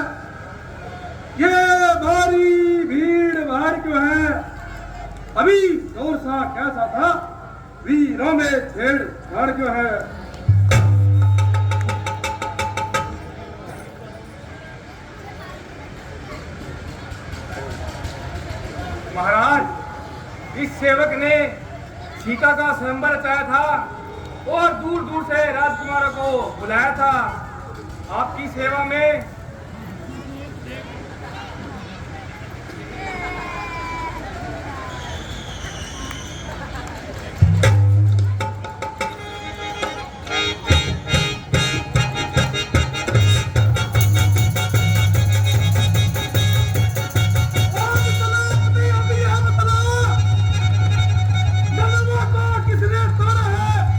F: ये भारी भीड़ बाहर क्यों है? अभी जोर सा कैसा था, वीरों में छेड़छाड़ क्यों है? महाराज, इस सेवक ने सीता का स्वयंवर रचाया था और दूर दूर से राजकुमारों को बुलाया था आपकी सेवा में। किसने तोड़ा है?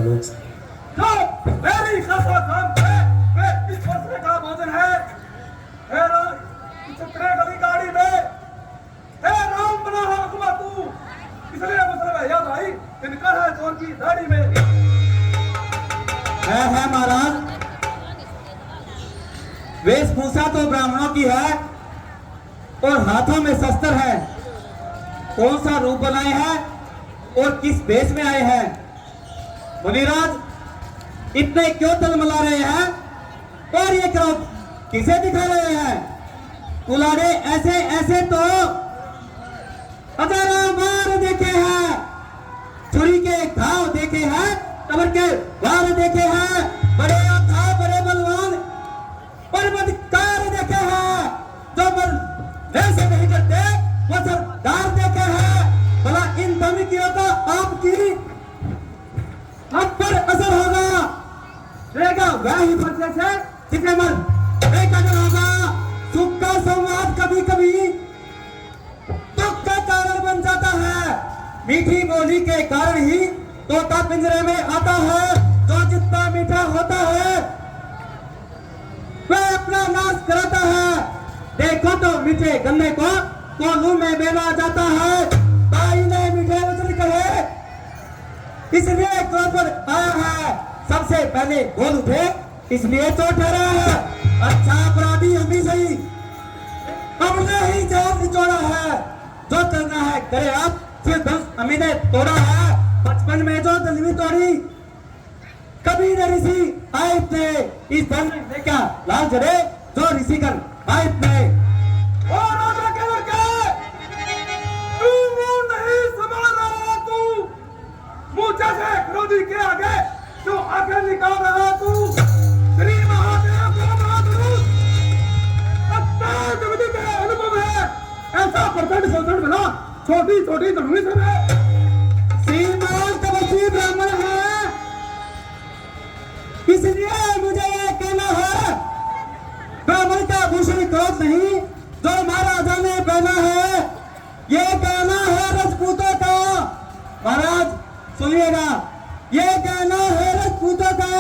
D: लोग
C: जो मेरी खासा काम है वे इस फैसले का भोजन है। हे राम चित्रे गली गाड़ी में हे राम बना हुआ तू, इसलिए मुसलमान भैया भाई इनका है कौन की दाढ़ी में
F: है महाराज। वेशभूषा तो ब्राह्मणों की है और हाथों में शस्त्र है। कौन सा रूप बनाए हैं और किस भेष में आए हैं? मुनिराज इतने क्यों तलमला रहे हैं और ये क्रोध किसे दिखा रहे हैं? कुलाड़े ऐसे ऐसे तो हजारों बार देखे हैं, छुरी के घाव देखे हैं, कमर के वार देखे हैं, बड़े योद्धा बड़े बलवान पर्वतकार देखे हैं, जो बल ऐसे नहीं करते वो सरदार देखे हैं। भला इन धमकियों का आपकी हम पर असर होगा, रहेगा वही फैसले से जिसमें मन एक अगर होगा। सुख का संवाद कभी कभी दुख का कारण बन जाता है। मीठी बोली के कारण ही तोता पिंजरे में आता है। जो जितना मीठा होता है वह अपना नाश कराता है। देखो तो मीठे गन्ने को कोलू में बेला जाता है। ताई ने मीठे वचन कहे इसलिए क्रोध पर आया है। सबसे पहले बोल उठे इसलिए चोट ठहरा है। अच्छा अपराधी हम भी सही, हमने ही जान निचोड़ा है। जो करना है करे आप, फिर धनुष अमी ने तोड़ा है। बचपन में जो दलवी तोड़ी कभी न ऋषि आए थे। इस धन में क्या लाल जड़े जो ऋषि कर आए थे।
C: और राजा के लड़के तू मुंह नहीं संभाल रहा, तू मुंह जैसे क्रोधी के आगे जो आगे निकाल रहा तू। श्री महादेव का महादूत अत्यंत विदित है, अनुभव है। ऐसा प्रचंड शोषण बना छोटी छोटी धनुष से
F: श्रीमान तपस्वी ब्राह्मण है, इसलिए मुझे यह कहना है ब्राह्मण का भूषण क्रोध नहीं जो महाराजा ने पहना है। ये कहना है राजपूतों का। महाराज सुनिएगा, ये कहना है राजपूतों का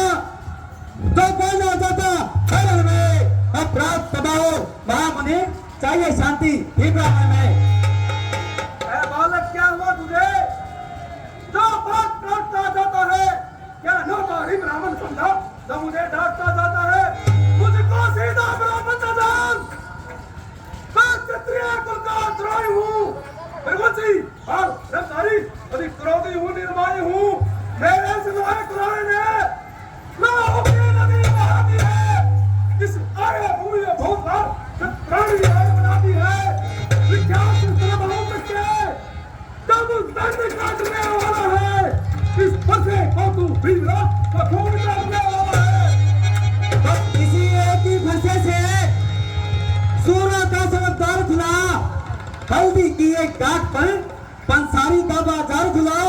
F: जो पहना जाता हरण में अपराध दबाओ। महामुनि चाहिए शांति ही ब्राह्मण में।
C: ऐ बालक क्या हुआ तुझे जो बात डांटता जाता है? क्या नौकारी ब्राह्मण समझा जो मुझे डांटता जाता है? मुझको सीधा ब्राह्मण न जान, मैं क्षत्रिय कुल का द्रोही हूँ, बिरबलसी और ब्रह्मचारी, अधिक क्रोधी हूँ, निर्माणी हूँ। मेरे सिवाय कुलाड़े ने लाखों की नदी बहा दी है। इस आर्य भूमि में बहुत बार प्राणी बना दी है। विख्यात बहुत बच्चे जब दंड काटने वाला है, इस फंसे को तू भीड़ा खून काटने वाला है।
F: बस किसी एक ही फंसे से सूरा का चमत्कार खुला। हल्दी की एक घाट पर पंसारी का बाजार खुला।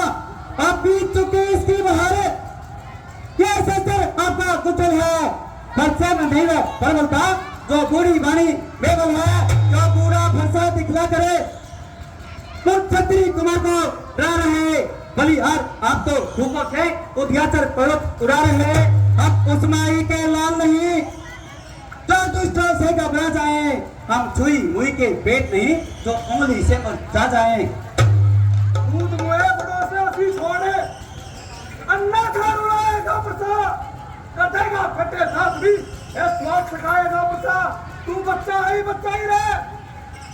F: अब बीत चुके इसकी बहार, ये शस्त्र आपका कुचल है। फंसे में नहीं है परवलता जो बूढ़ी बाणी बेबल है, जो बूढ़ा फंसा दिखला करे छत्री कुमार को डरा रहे। बलिहार आप तो भूखों से उद्याचर पर्वत उड़ा रहे। अब उस्माई के लाल नहीं जो दुष्टों से घबरा जाए। हम छुई मुई के पेट नहीं जो उंगली से जा जाए।
C: दूध मुए बड़ों से असी छोड़े, अन्ना खा उड़ाएगा प्रसा, कटेगा फटे साथ भी ये स्वाद सकाएगा प्रसा। तू बच्चा ही रहे,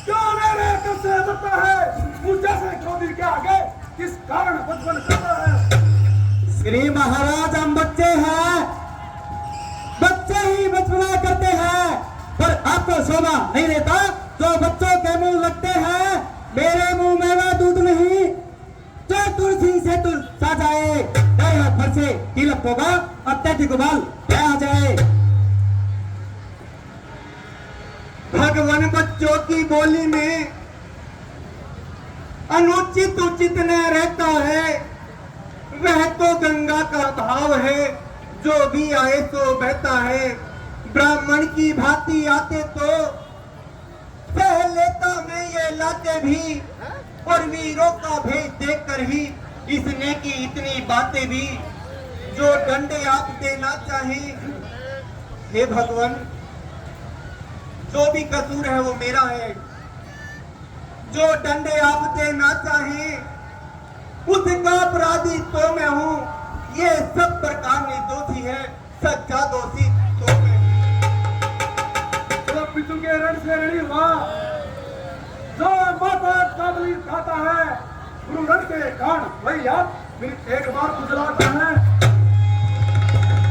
C: क्यों मेरे कब से बता है? पूजा से क्रोधी के आगे किस कारण बचपन करता है?
F: श्री महाराज हम बच्चे हैं, बच्चे ही बचपना करते हैं, पर आपको शोभा नहीं देता जो बच्चों के मुंह लगते हैं। मेरे मुंह में वह दूध नहीं जो तुलसी से तुल सा जाए। हाथ भर से तिलक होगा अत्यधिक उबाल आ जाए।
D: भगवान बच्चों की बोली में अनुचित उचित न रहता है। वह तो गंगा का भाव है, जो भी आए सो बहता है। ब्राह्मण की भांति आते तो पहले तो मैं ये लाते भी, और वीरों का भेष देख कर ही इसने की इतनी बातें भी। जो डंडे आप देना चाहें, हे भगवान, जो भी कसूर है वो मेरा है। जो डंडे आप देना चाहें उसका अपराधी तो मैं हूं, ये सब प्रकार निर्दोषी है, सच्चा दोषी तो मैं हूं।
C: जो पितु के रण से ऋणी हुआ, जो माता का बलि खाता है, गुरु रण के कान वही याद फिर एक बार गुजराता है।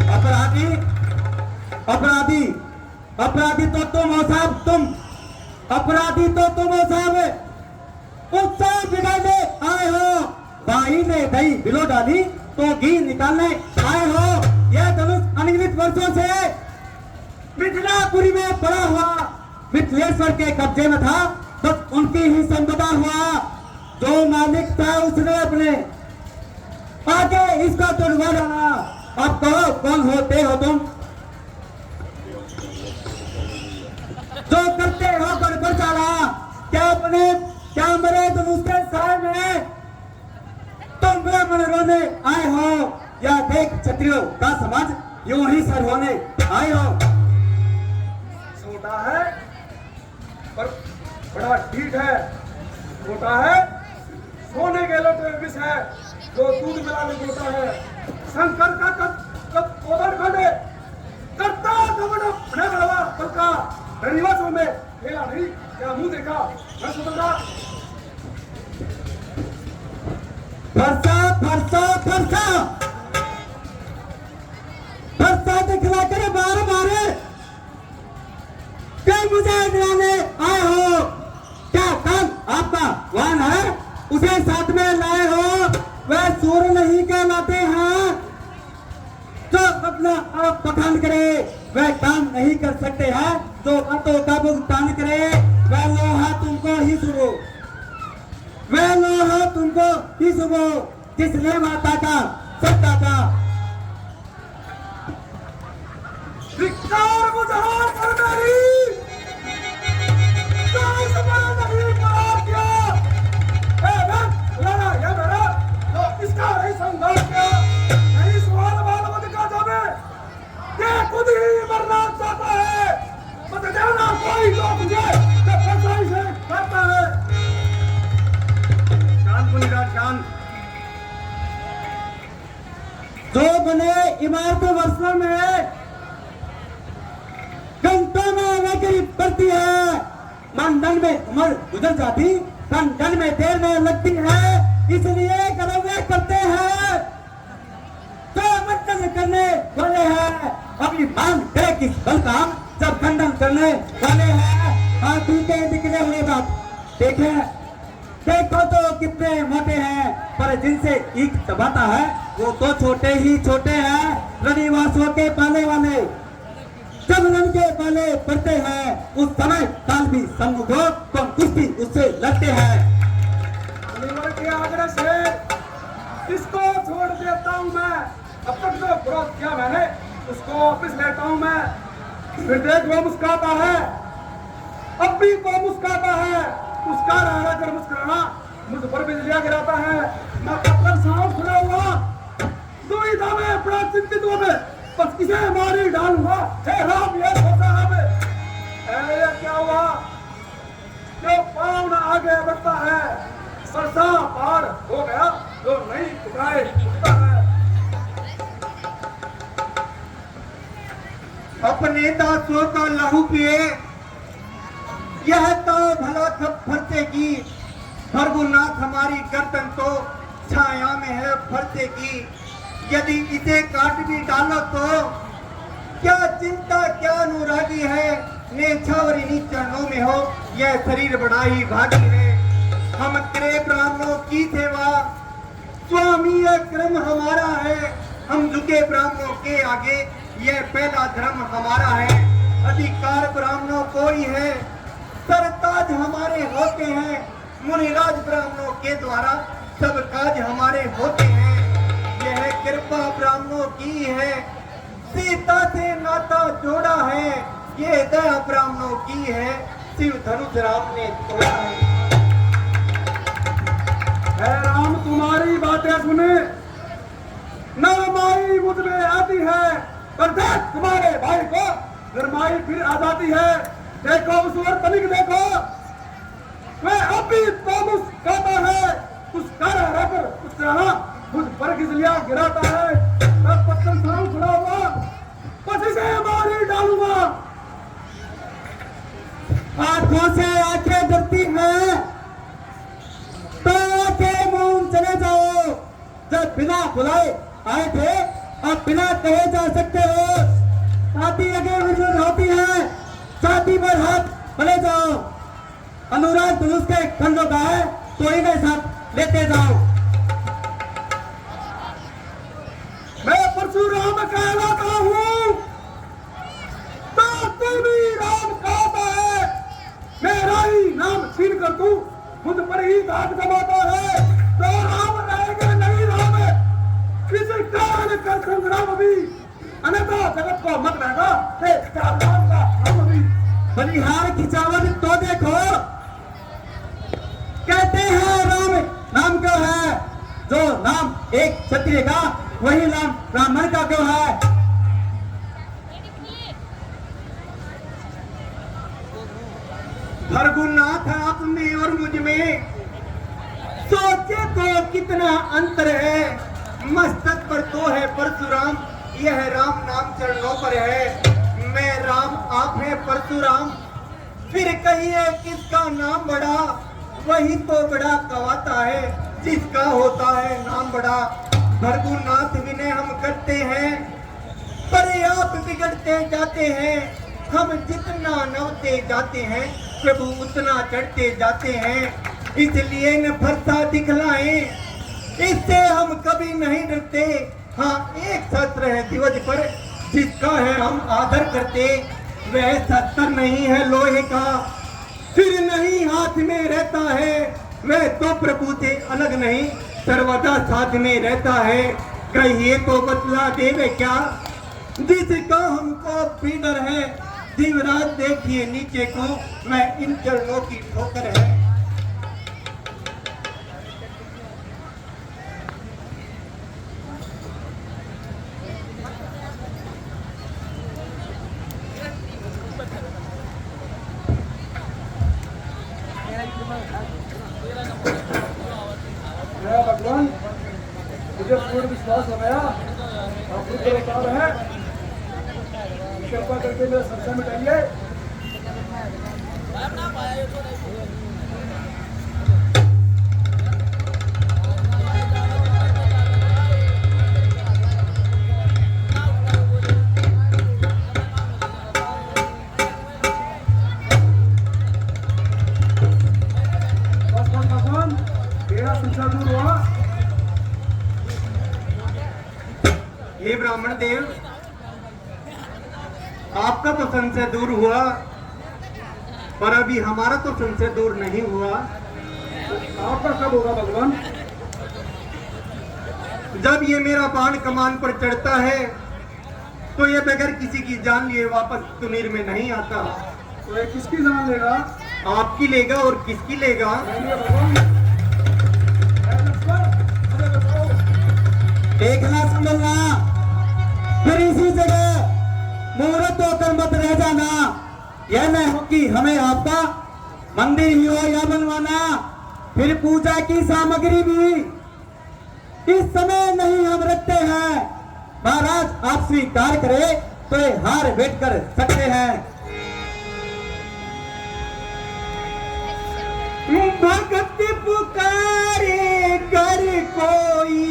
D: अपराधी अपराधी अपराधी तो तुम हो साहब, तुम अपराधी तो तुम हो साहब। उत्साह बिगाड़ने आए हो, भाई ने दही बिलो डाली तो घी निकालने आए हो। यह धनुष अनगिनत वर्षों से मिथिलापुरी में पड़ा हुआ मिथिलेश्वर के कब्जे में था, बस उनकी ही संपदा हुआ। जो मालिक था उसने अपने आगे इसका तोड़वा डाला। अब कहो कौन होते हो तुम, जो करते हो गड़बड़ चाला? क्या मरे धनुष के साय में तुम ब्राह्मण रोने आए हो, या देख क्षत्रियों का समाज यूं ही सर होने आए हो?
C: छोटा है पर बड़ा ठीक है, छोटा है सोने के लोटे में विष है, जो दूध मिलाने जोता है। शंकर का कोदर खड़े करता कबड़ा बड़े बड़वा बलका रनिवासों में खेला नहीं, क्या मुंह देखा मैं सुधरा।
D: फरसा फरसा फरसा फरसा दिखला कर बार बार क्या मुझे डराने आए हो? क्या काम आपका वाहन है, उसे साथ में लाए हो? वह सूर नहीं कहलाते हैं, जो अपना आप पठान करे वह काम नहीं कर सकते हैं, जो बातों का भुगतान करे वह लोहा तुमको ही सुनो, वह लोहा तुमको ही सुनो, जिसने माता का सत्ता का
C: धिक्कार मुझहार पर मेरी, जो इस पर नहीं मार दिया। लड़ा या मेरा जो इसका नहीं संघर्ष किया, नहीं सवाल बालवद का जाने, ये खुद ही मरना चाहता है। मत देना कोई तो मुझे सच्चाई से करता है। चांद को निकाल चांद।
D: जो बने इमारत वर्षों में घंटों में नौकरी पड़ती है, मानदंड में उम्र गुजर जाती, मानदंड में देर में लगती है, इसलिए कदम वे करते हैं जो मंथन करने वाले हैं। अपनी मांग करे किस बल का जब खंडन करने वाले हैं। हाथी के निकले हुए बात देखे, देखो तो कितने मोटे हैं, पर जिनसे ईख दबाता है वो तो छोटे ही छोटे हैं। रनिवासों के पाले वाले जब रण के पाले पड़ते हैं, उस समय काल भी सम्मुख हो तो कुश्ती उससे लड़ते हैं।
C: अलीगढ़ के आगरे से इसको छोड़ देता हूँ मैं, अब तक जो विरोध किया मैंने उसको वापिस लेता हूँ मैं। फिर देख वो मुस्कुराता है, अब भी वो मुस्कुराता है, उसका रहा कर मुस्कुराना मुझ पर बिजलियां गिराता है। मैं पत्थर सांप खुला हुआ दुविधा में बड़ा चिंतित हुआ मैं, बस किसे मारी डालूंगा। हे राम ये सोचा हमें ये क्या हुआ, जो पाँव न आगे बढ़ता है सरसा पार हो गया, जो नहीं टुकराए उठता है।
D: अपने दासों का लहू पिए, यह तो भला खप फरते की, भरगुनाथ हमारी गर्दन तो छाया में है फरते की। यदि इसे काट भी डालो तो क्या चिंता क्या अनुरागी है, नेछावरी चरणों में हो यह शरीर बड़ा ही भागी है। हम करे ब्राह्मणों की सेवा, स्वामी यह क्रम हमारा है, हम झुके ब्राह्मणों के आगे यह पहला धर्म हमारा है। अधिकार ब्राह्मणों को ही है, सरताज हमारे होते हैं, मुनिराज ब्राह्मणों के द्वारा सब काज हमारे होते हैं। यह कृपा ब्राह्मणों की है, सीता से नाता जोड़ा है, ये दया ब्राह्मणों की है, शिव धनुष राम ने तोड़ा है।
C: हे राम तुम्हारी बातें सुने न हमारी गरमाई मुझ में आती है, पर देख तुम्हारे भाई को गरमाई फिर आ जाती है। देखो उस ओर तनिक देखो, मैं अभी तो मुस्कुराता है, मुस्कुरा रहकर उस तरह मुझ पर घिसलियां गिराता है। मैं पत्थर सारू खड़ा हुआ, बस इसे मार डालूंगा।
D: आंखों से आंखें डरती हैं तो आंखें मूंद चले जाओ। जब बिना बुलाए आए थे, अब बिना कहे जा सकते हो। छाती आगे वजन होती है, छाती पर हाथ भले जाओ। अनुराग धनुष के खंडों का है तो इन्हें साथ लेते जाओ।
C: मैं परशुराम कहलाता हूँ, तो तू भी राम कहता है। मेरा ही नाम छीन कर तू मुझ पर ही दाग जमाता है, तो राम रहेगा नहीं राम है। किसी कारण कर संग्राम भी, अन्यथा जगत को मत रहेगा तेरा राम का हम भी।
D: बलिहार खिंचावन तो देखो, कहते हैं राम नाम क्यों है? जो नाम एक क्षत्रिय का वही नाम ब्राह्मण का क्यों है? भरगुनाथ आप में और मुझ में सोचे तो कितना अंतर है। मस्तक पर तो है परशुराम, यह राम नाम चरणों पर है। मैं राम आप है परशुराम, फिर कहिए किसका नाम बड़ा? वही तो बड़ा कवाता है जिसका होता है नाम बड़ा। भरगुनाथ विनय हम करते हैं, पर आप बिगड़ते जाते हैं। हम जितना नवते जाते हैं, प्रभु उतना चढ़ते जाते हैं। इसलिए न फरसा दिखलाएं, इससे हम कभी नहीं डरते। हाँ, एक शस्त्र है दिवज पर जिसका है हम आदर करते। वह शस्त्र नहीं है लोहे का, फिर नहीं हाथ में रहता है। वह तो प्रभु से अलग नहीं, सर्वदा साथ में रहता है। कहिए तो बतला देवे क्या, जिसका हमको भी डर है। दिन रात देखिए नीचे को, मैं इन चरणों की ठोकर है।
C: मेरा भगवान, मुझे पूर्ण विश्वास हो गया आप खुद को बता रहे हैं। कृपा करके मेरा संशय मिटाइए। बस भगवान, मेरा संशय दूर हुआ।
D: हे ब्राह्मण देव, आपका तो संशय दूर हुआ, पर अभी हमारा तो संशय दूर नहीं हुआ।
C: आपका कब होगा भगवान?
D: जब ये मेरा बाण कमान पर चढ़ता है तो ये बगैर किसी की जान लिए वापस तुनीर में नहीं आता।
C: तो ये किसकी जान लेगा?
D: आपकी लेगा और किसकी लेगा?
C: नहीं भगवान। मुझे बताओ।
D: देखना संभलना, फिर इसी जगह मुहूर्त होकर मत रह जाना। यह न हो कि हमें आपका मंदिर ही हो या बनवाना, फिर पूजा की सामग्री भी इस समय नहीं हम रखते हैं। महाराज आप स्वीकार करें तो ये हार भेंट कर सकते हैं। भगत पुकारे कर कोई,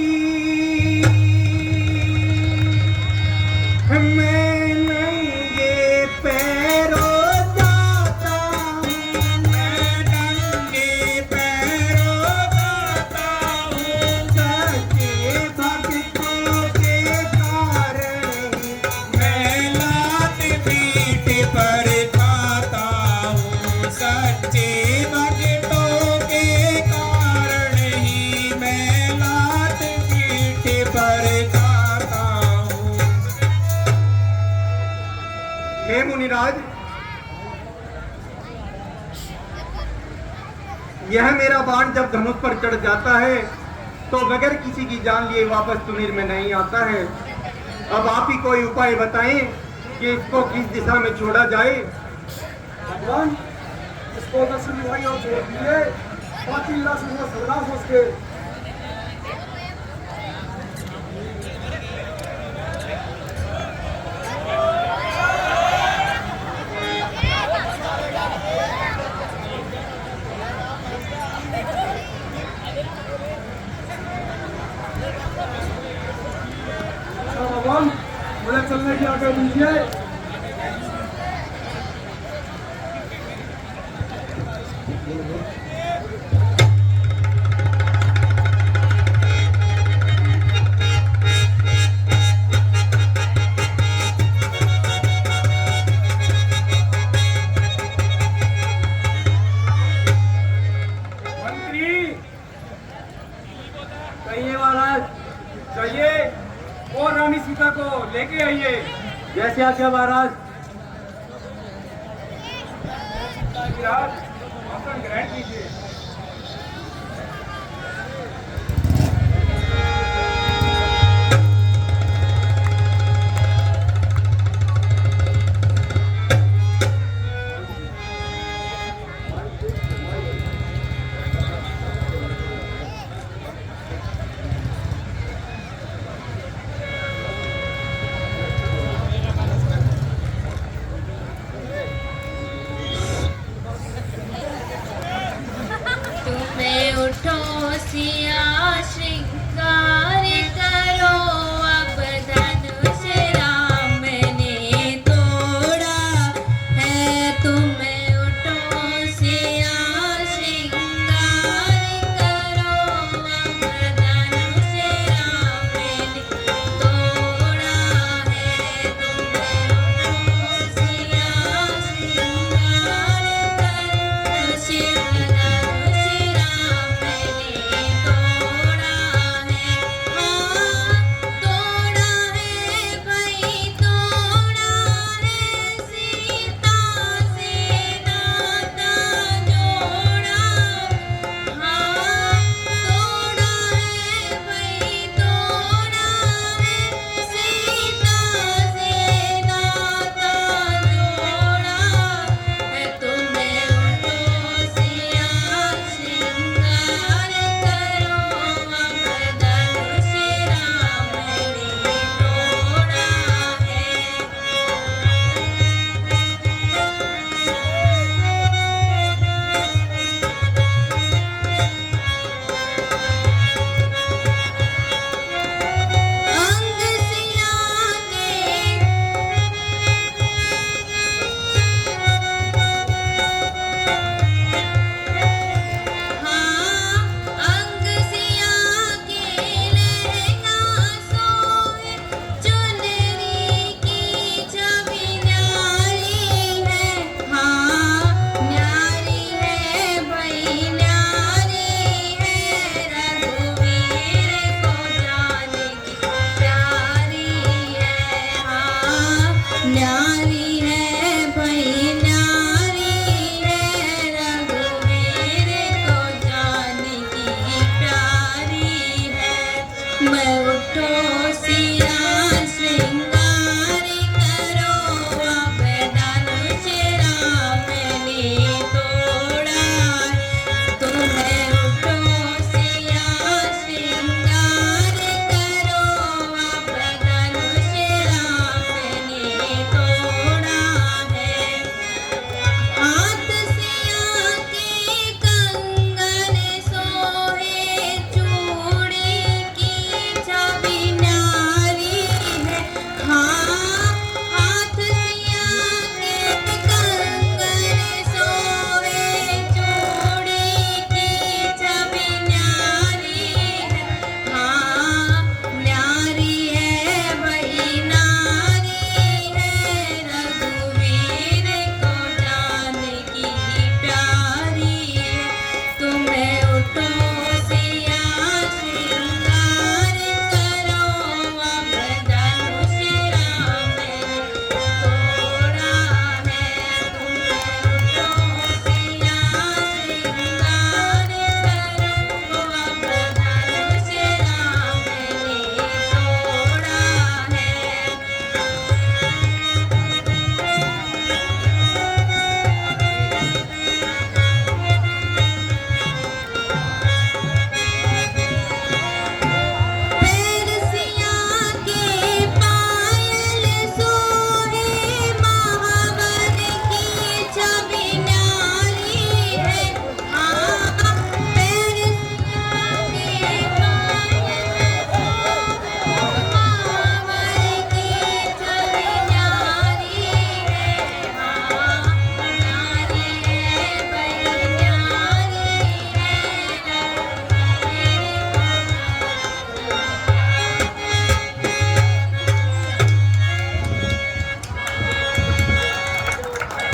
D: मैं नंगे पैरों जाता हूँ, मैं नंगे पैरों जाता हूँ। सच्चे भक्तों के कारण मैं लात पीठ पर खाता हूँ। सच्चे भक्तों के कारण ही मैं लात पीठ पर खाता हूँ। हे मुनिराज, यह मेरा बाण जब धनुष पर चढ़ जाता है तो बगैर किसी की जान लिए वापस तुनीर में नहीं आता है। अब आप ही कोई उपाय बताएं कि इसको किस दिशा में छोड़ा जाए।
C: भगवान इसको दर्शन भाई और छोड़ दिए, बाकी लाश में सर्वनाश उसके। भगवान मुझे चलने की आज्ञा दीजिए। मंत्री कहिए महाराज, चाहिए और रानी सीता को लेके आइए। जैसे आज्ञा महाराज। आसन ग्रहण कीजिए।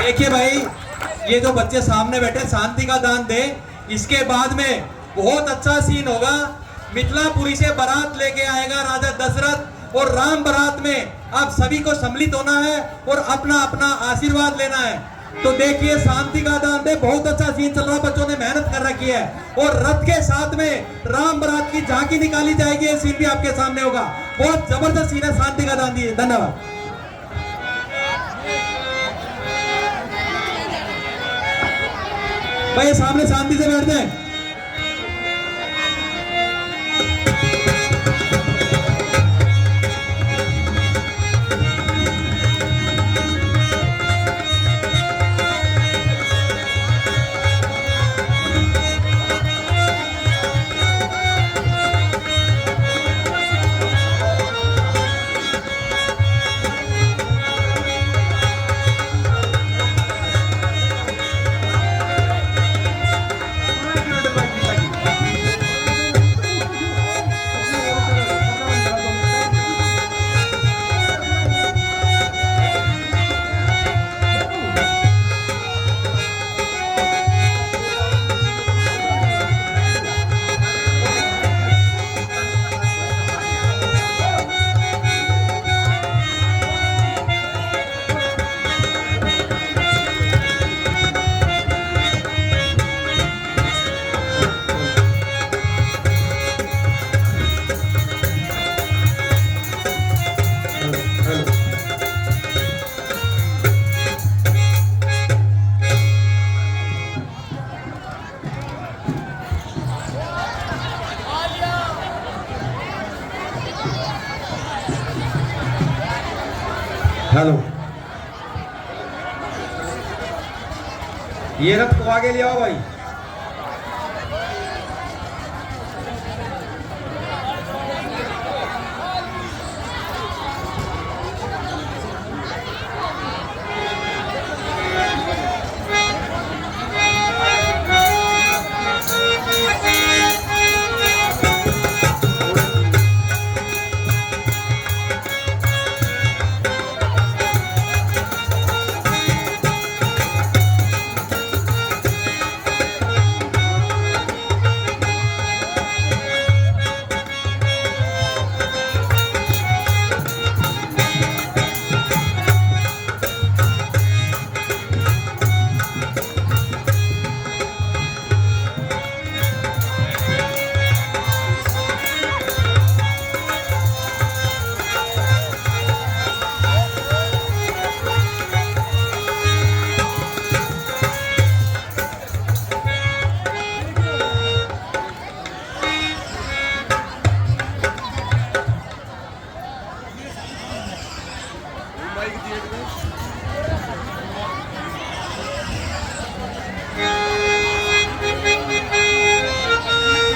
E: देखिए भाई, ये जो बच्चे सामने बैठे शांति का दान दे, इसके बाद में बहुत अच्छा सीन होगा। मिथिलापुरी से बारात लेके आएगा राजा दशरथ और राम बारात में आप सभी को सम्मिलित होना है और अपना अपना आशीर्वाद लेना है। तो देखिए शांति का दान दे, बहुत अच्छा सीन चल रहा है, बच्चों ने मेहनत कर रखी है और रथ के साथ में राम बारात की झांकी निकाली जाएगी। ये सीन भी आपके सामने होगा, बहुत जबरदस्त सीन है। शांति का दान दिए, धन्यवाद। भाई सामने शांति से बैठ जाए।
A: हेलो, ये रथ को आगे ले आओ भाई।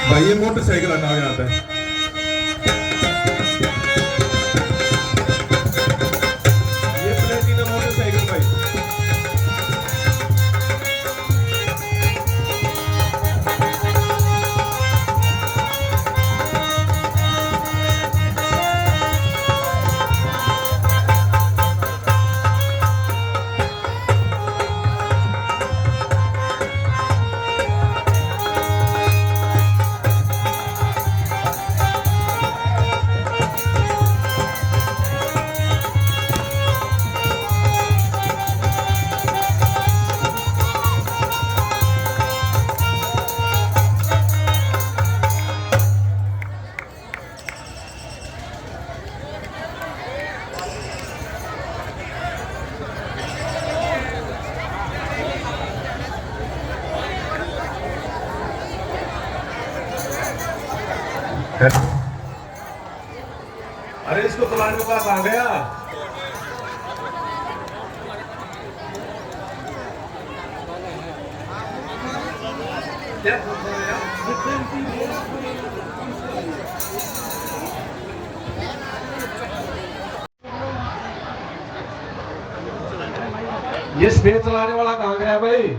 B: भाई ये मोटरसाइकिल हटा के आता है। ये प्लेटिना मोटरसाइकिल भाई। अरे इसको बुलाने का कहाँ गया? ये स्पेस चलाने वाला कहाँ गया भाई?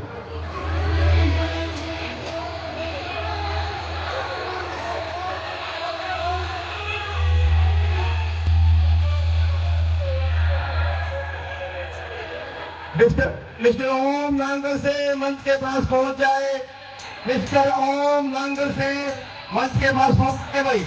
C: मिस्टर ओम नांगल से मंच के पास पहुंच जाए। मिस्टर ओम नांगल से मंच के पास पहुंचे भाई।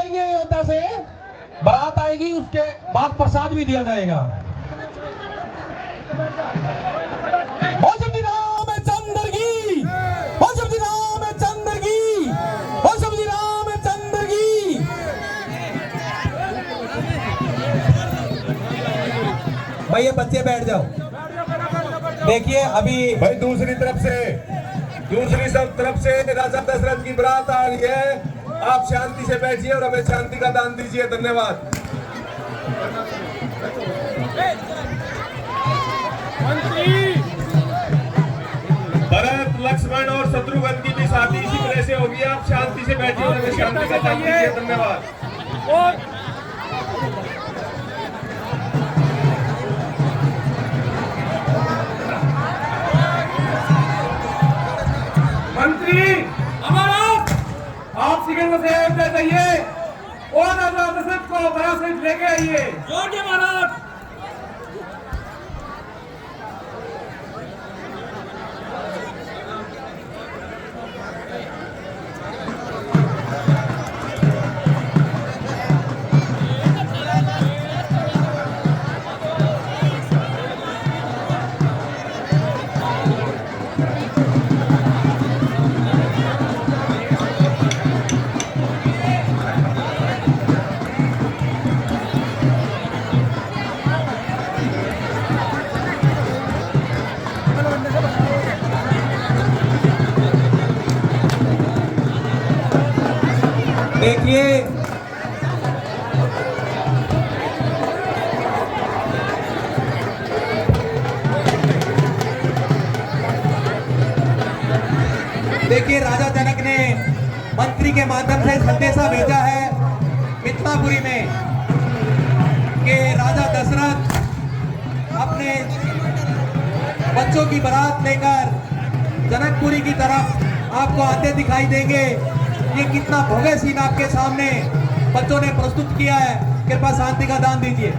G: जाएंगे अयोध्या से, बारात आएगी, उसके बाद प्रसाद भी दिया जाएगा। बोल श्री रामचंद्र की, बोल श्री रामचंद्र की, बोल श्री रामचंद्र की।
E: भाई ये बच्चे बैठ जाओ। देखिए अभी
H: भाई दूसरी सब तरफ से राजा दशरथ की बारात आ रही है। आप शांति से बैठिए और हमें शांति का दान दीजिए। धन्यवाद। भरत, लक्ष्मण और शत्रुघ्न की भी शादी इसी तरह से होगी। आप शांति से बैठिए और हमें शांति का दान दीजिए। धन्यवाद।
C: मंत्री अमरनाथ, आप शीघ्र से अयोध्या जाइए और राजा दशरथ को बारात सहित लेके आइए। जोर के महाराज।
E: देखिए राजा जनक ने मंत्री के माध्यम से संदेशा भेजा है मिथिलापुरी में कि राजा दशरथ अपने बच्चों की बारात लेकर जनकपुरी की तरफ आपको आते दिखाई देंगे। ये कितना भव्य सीन आपके सामने बच्चों ने प्रस्तुत किया है। कृपया शांति का दान दीजिए।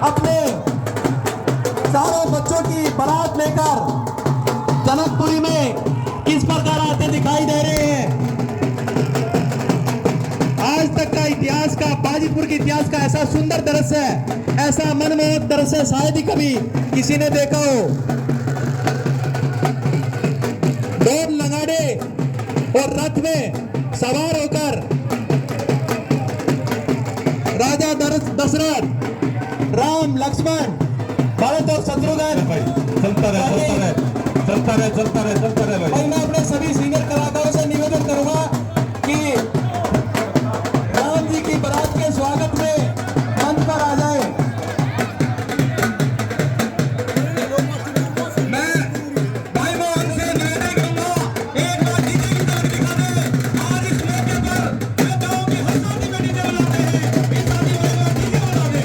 I: अपने चारों बच्चों की बारात लेकर जनकपुरी में किस प्रकार आते दिखाई दे रहे हैं। आज तक का इतिहास का, बाजीपुर के इतिहास का ऐसा सुंदर दृश्य है, ऐसा मनमोहक दृश्य शायद ही कभी किसी ने देखा हो। ढोल नगाड़े और रथ में सवार होकर राजा दशरथ, राम, लक्ष्मण, भरत और शत्रुघ्न।
G: चलता रहे भाई।
I: भाई मैं अपने सभी सीनियर कलाकारों से निवेदन करूंगा कि राम जी की बारात के स्वागत में मंच पर आ जाए।
E: मैं भाई मोहन से निवेदन करूंगा, एक बार डीजे की तरफ दिखा दे। आज इस मौके पर मैं गाँव की हर शादी में डीजे बुलाते हैं, इस शादी में एक बार डीजे बुला दे।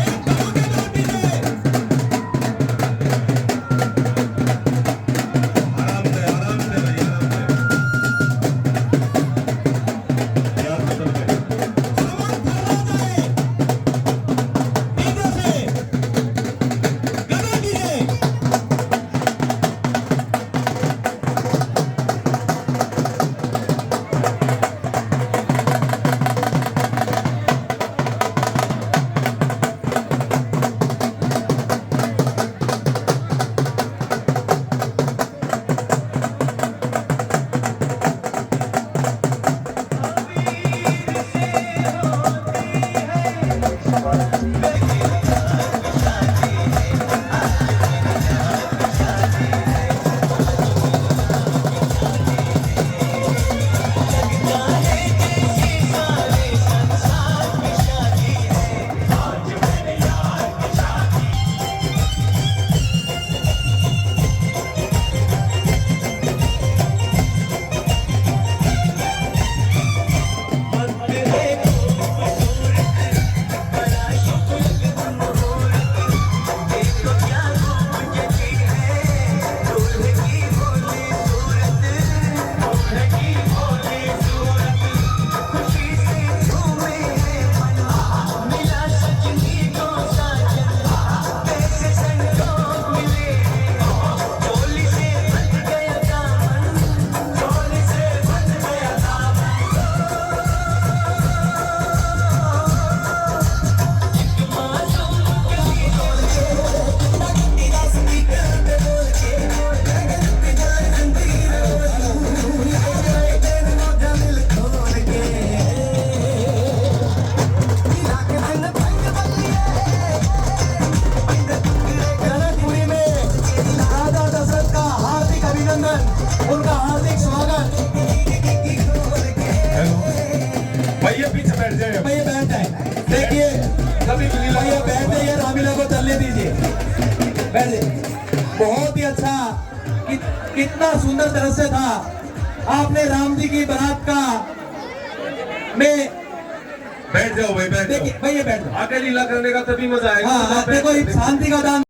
E: एक धमाकेदार डीजे।
I: उनका हार्दिक स्वागत।
H: भैया पीछे बैठ जाए।
I: भैया बैठ जाए, देखिए भैया बैठ जाइए, रामीला को चलने दीजिए, बैठ जाइए। बहुत ही अच्छा, कितना सुंदर दृश्य था। आपने राम जी की बारात का में
H: बैठ जाओ भाई, बैठ जाओ।
I: देखिए भैया बैठ जाओ।
H: आके लीला करने का तभी मजा आएगा।
I: हाँ, देखो शांति का दान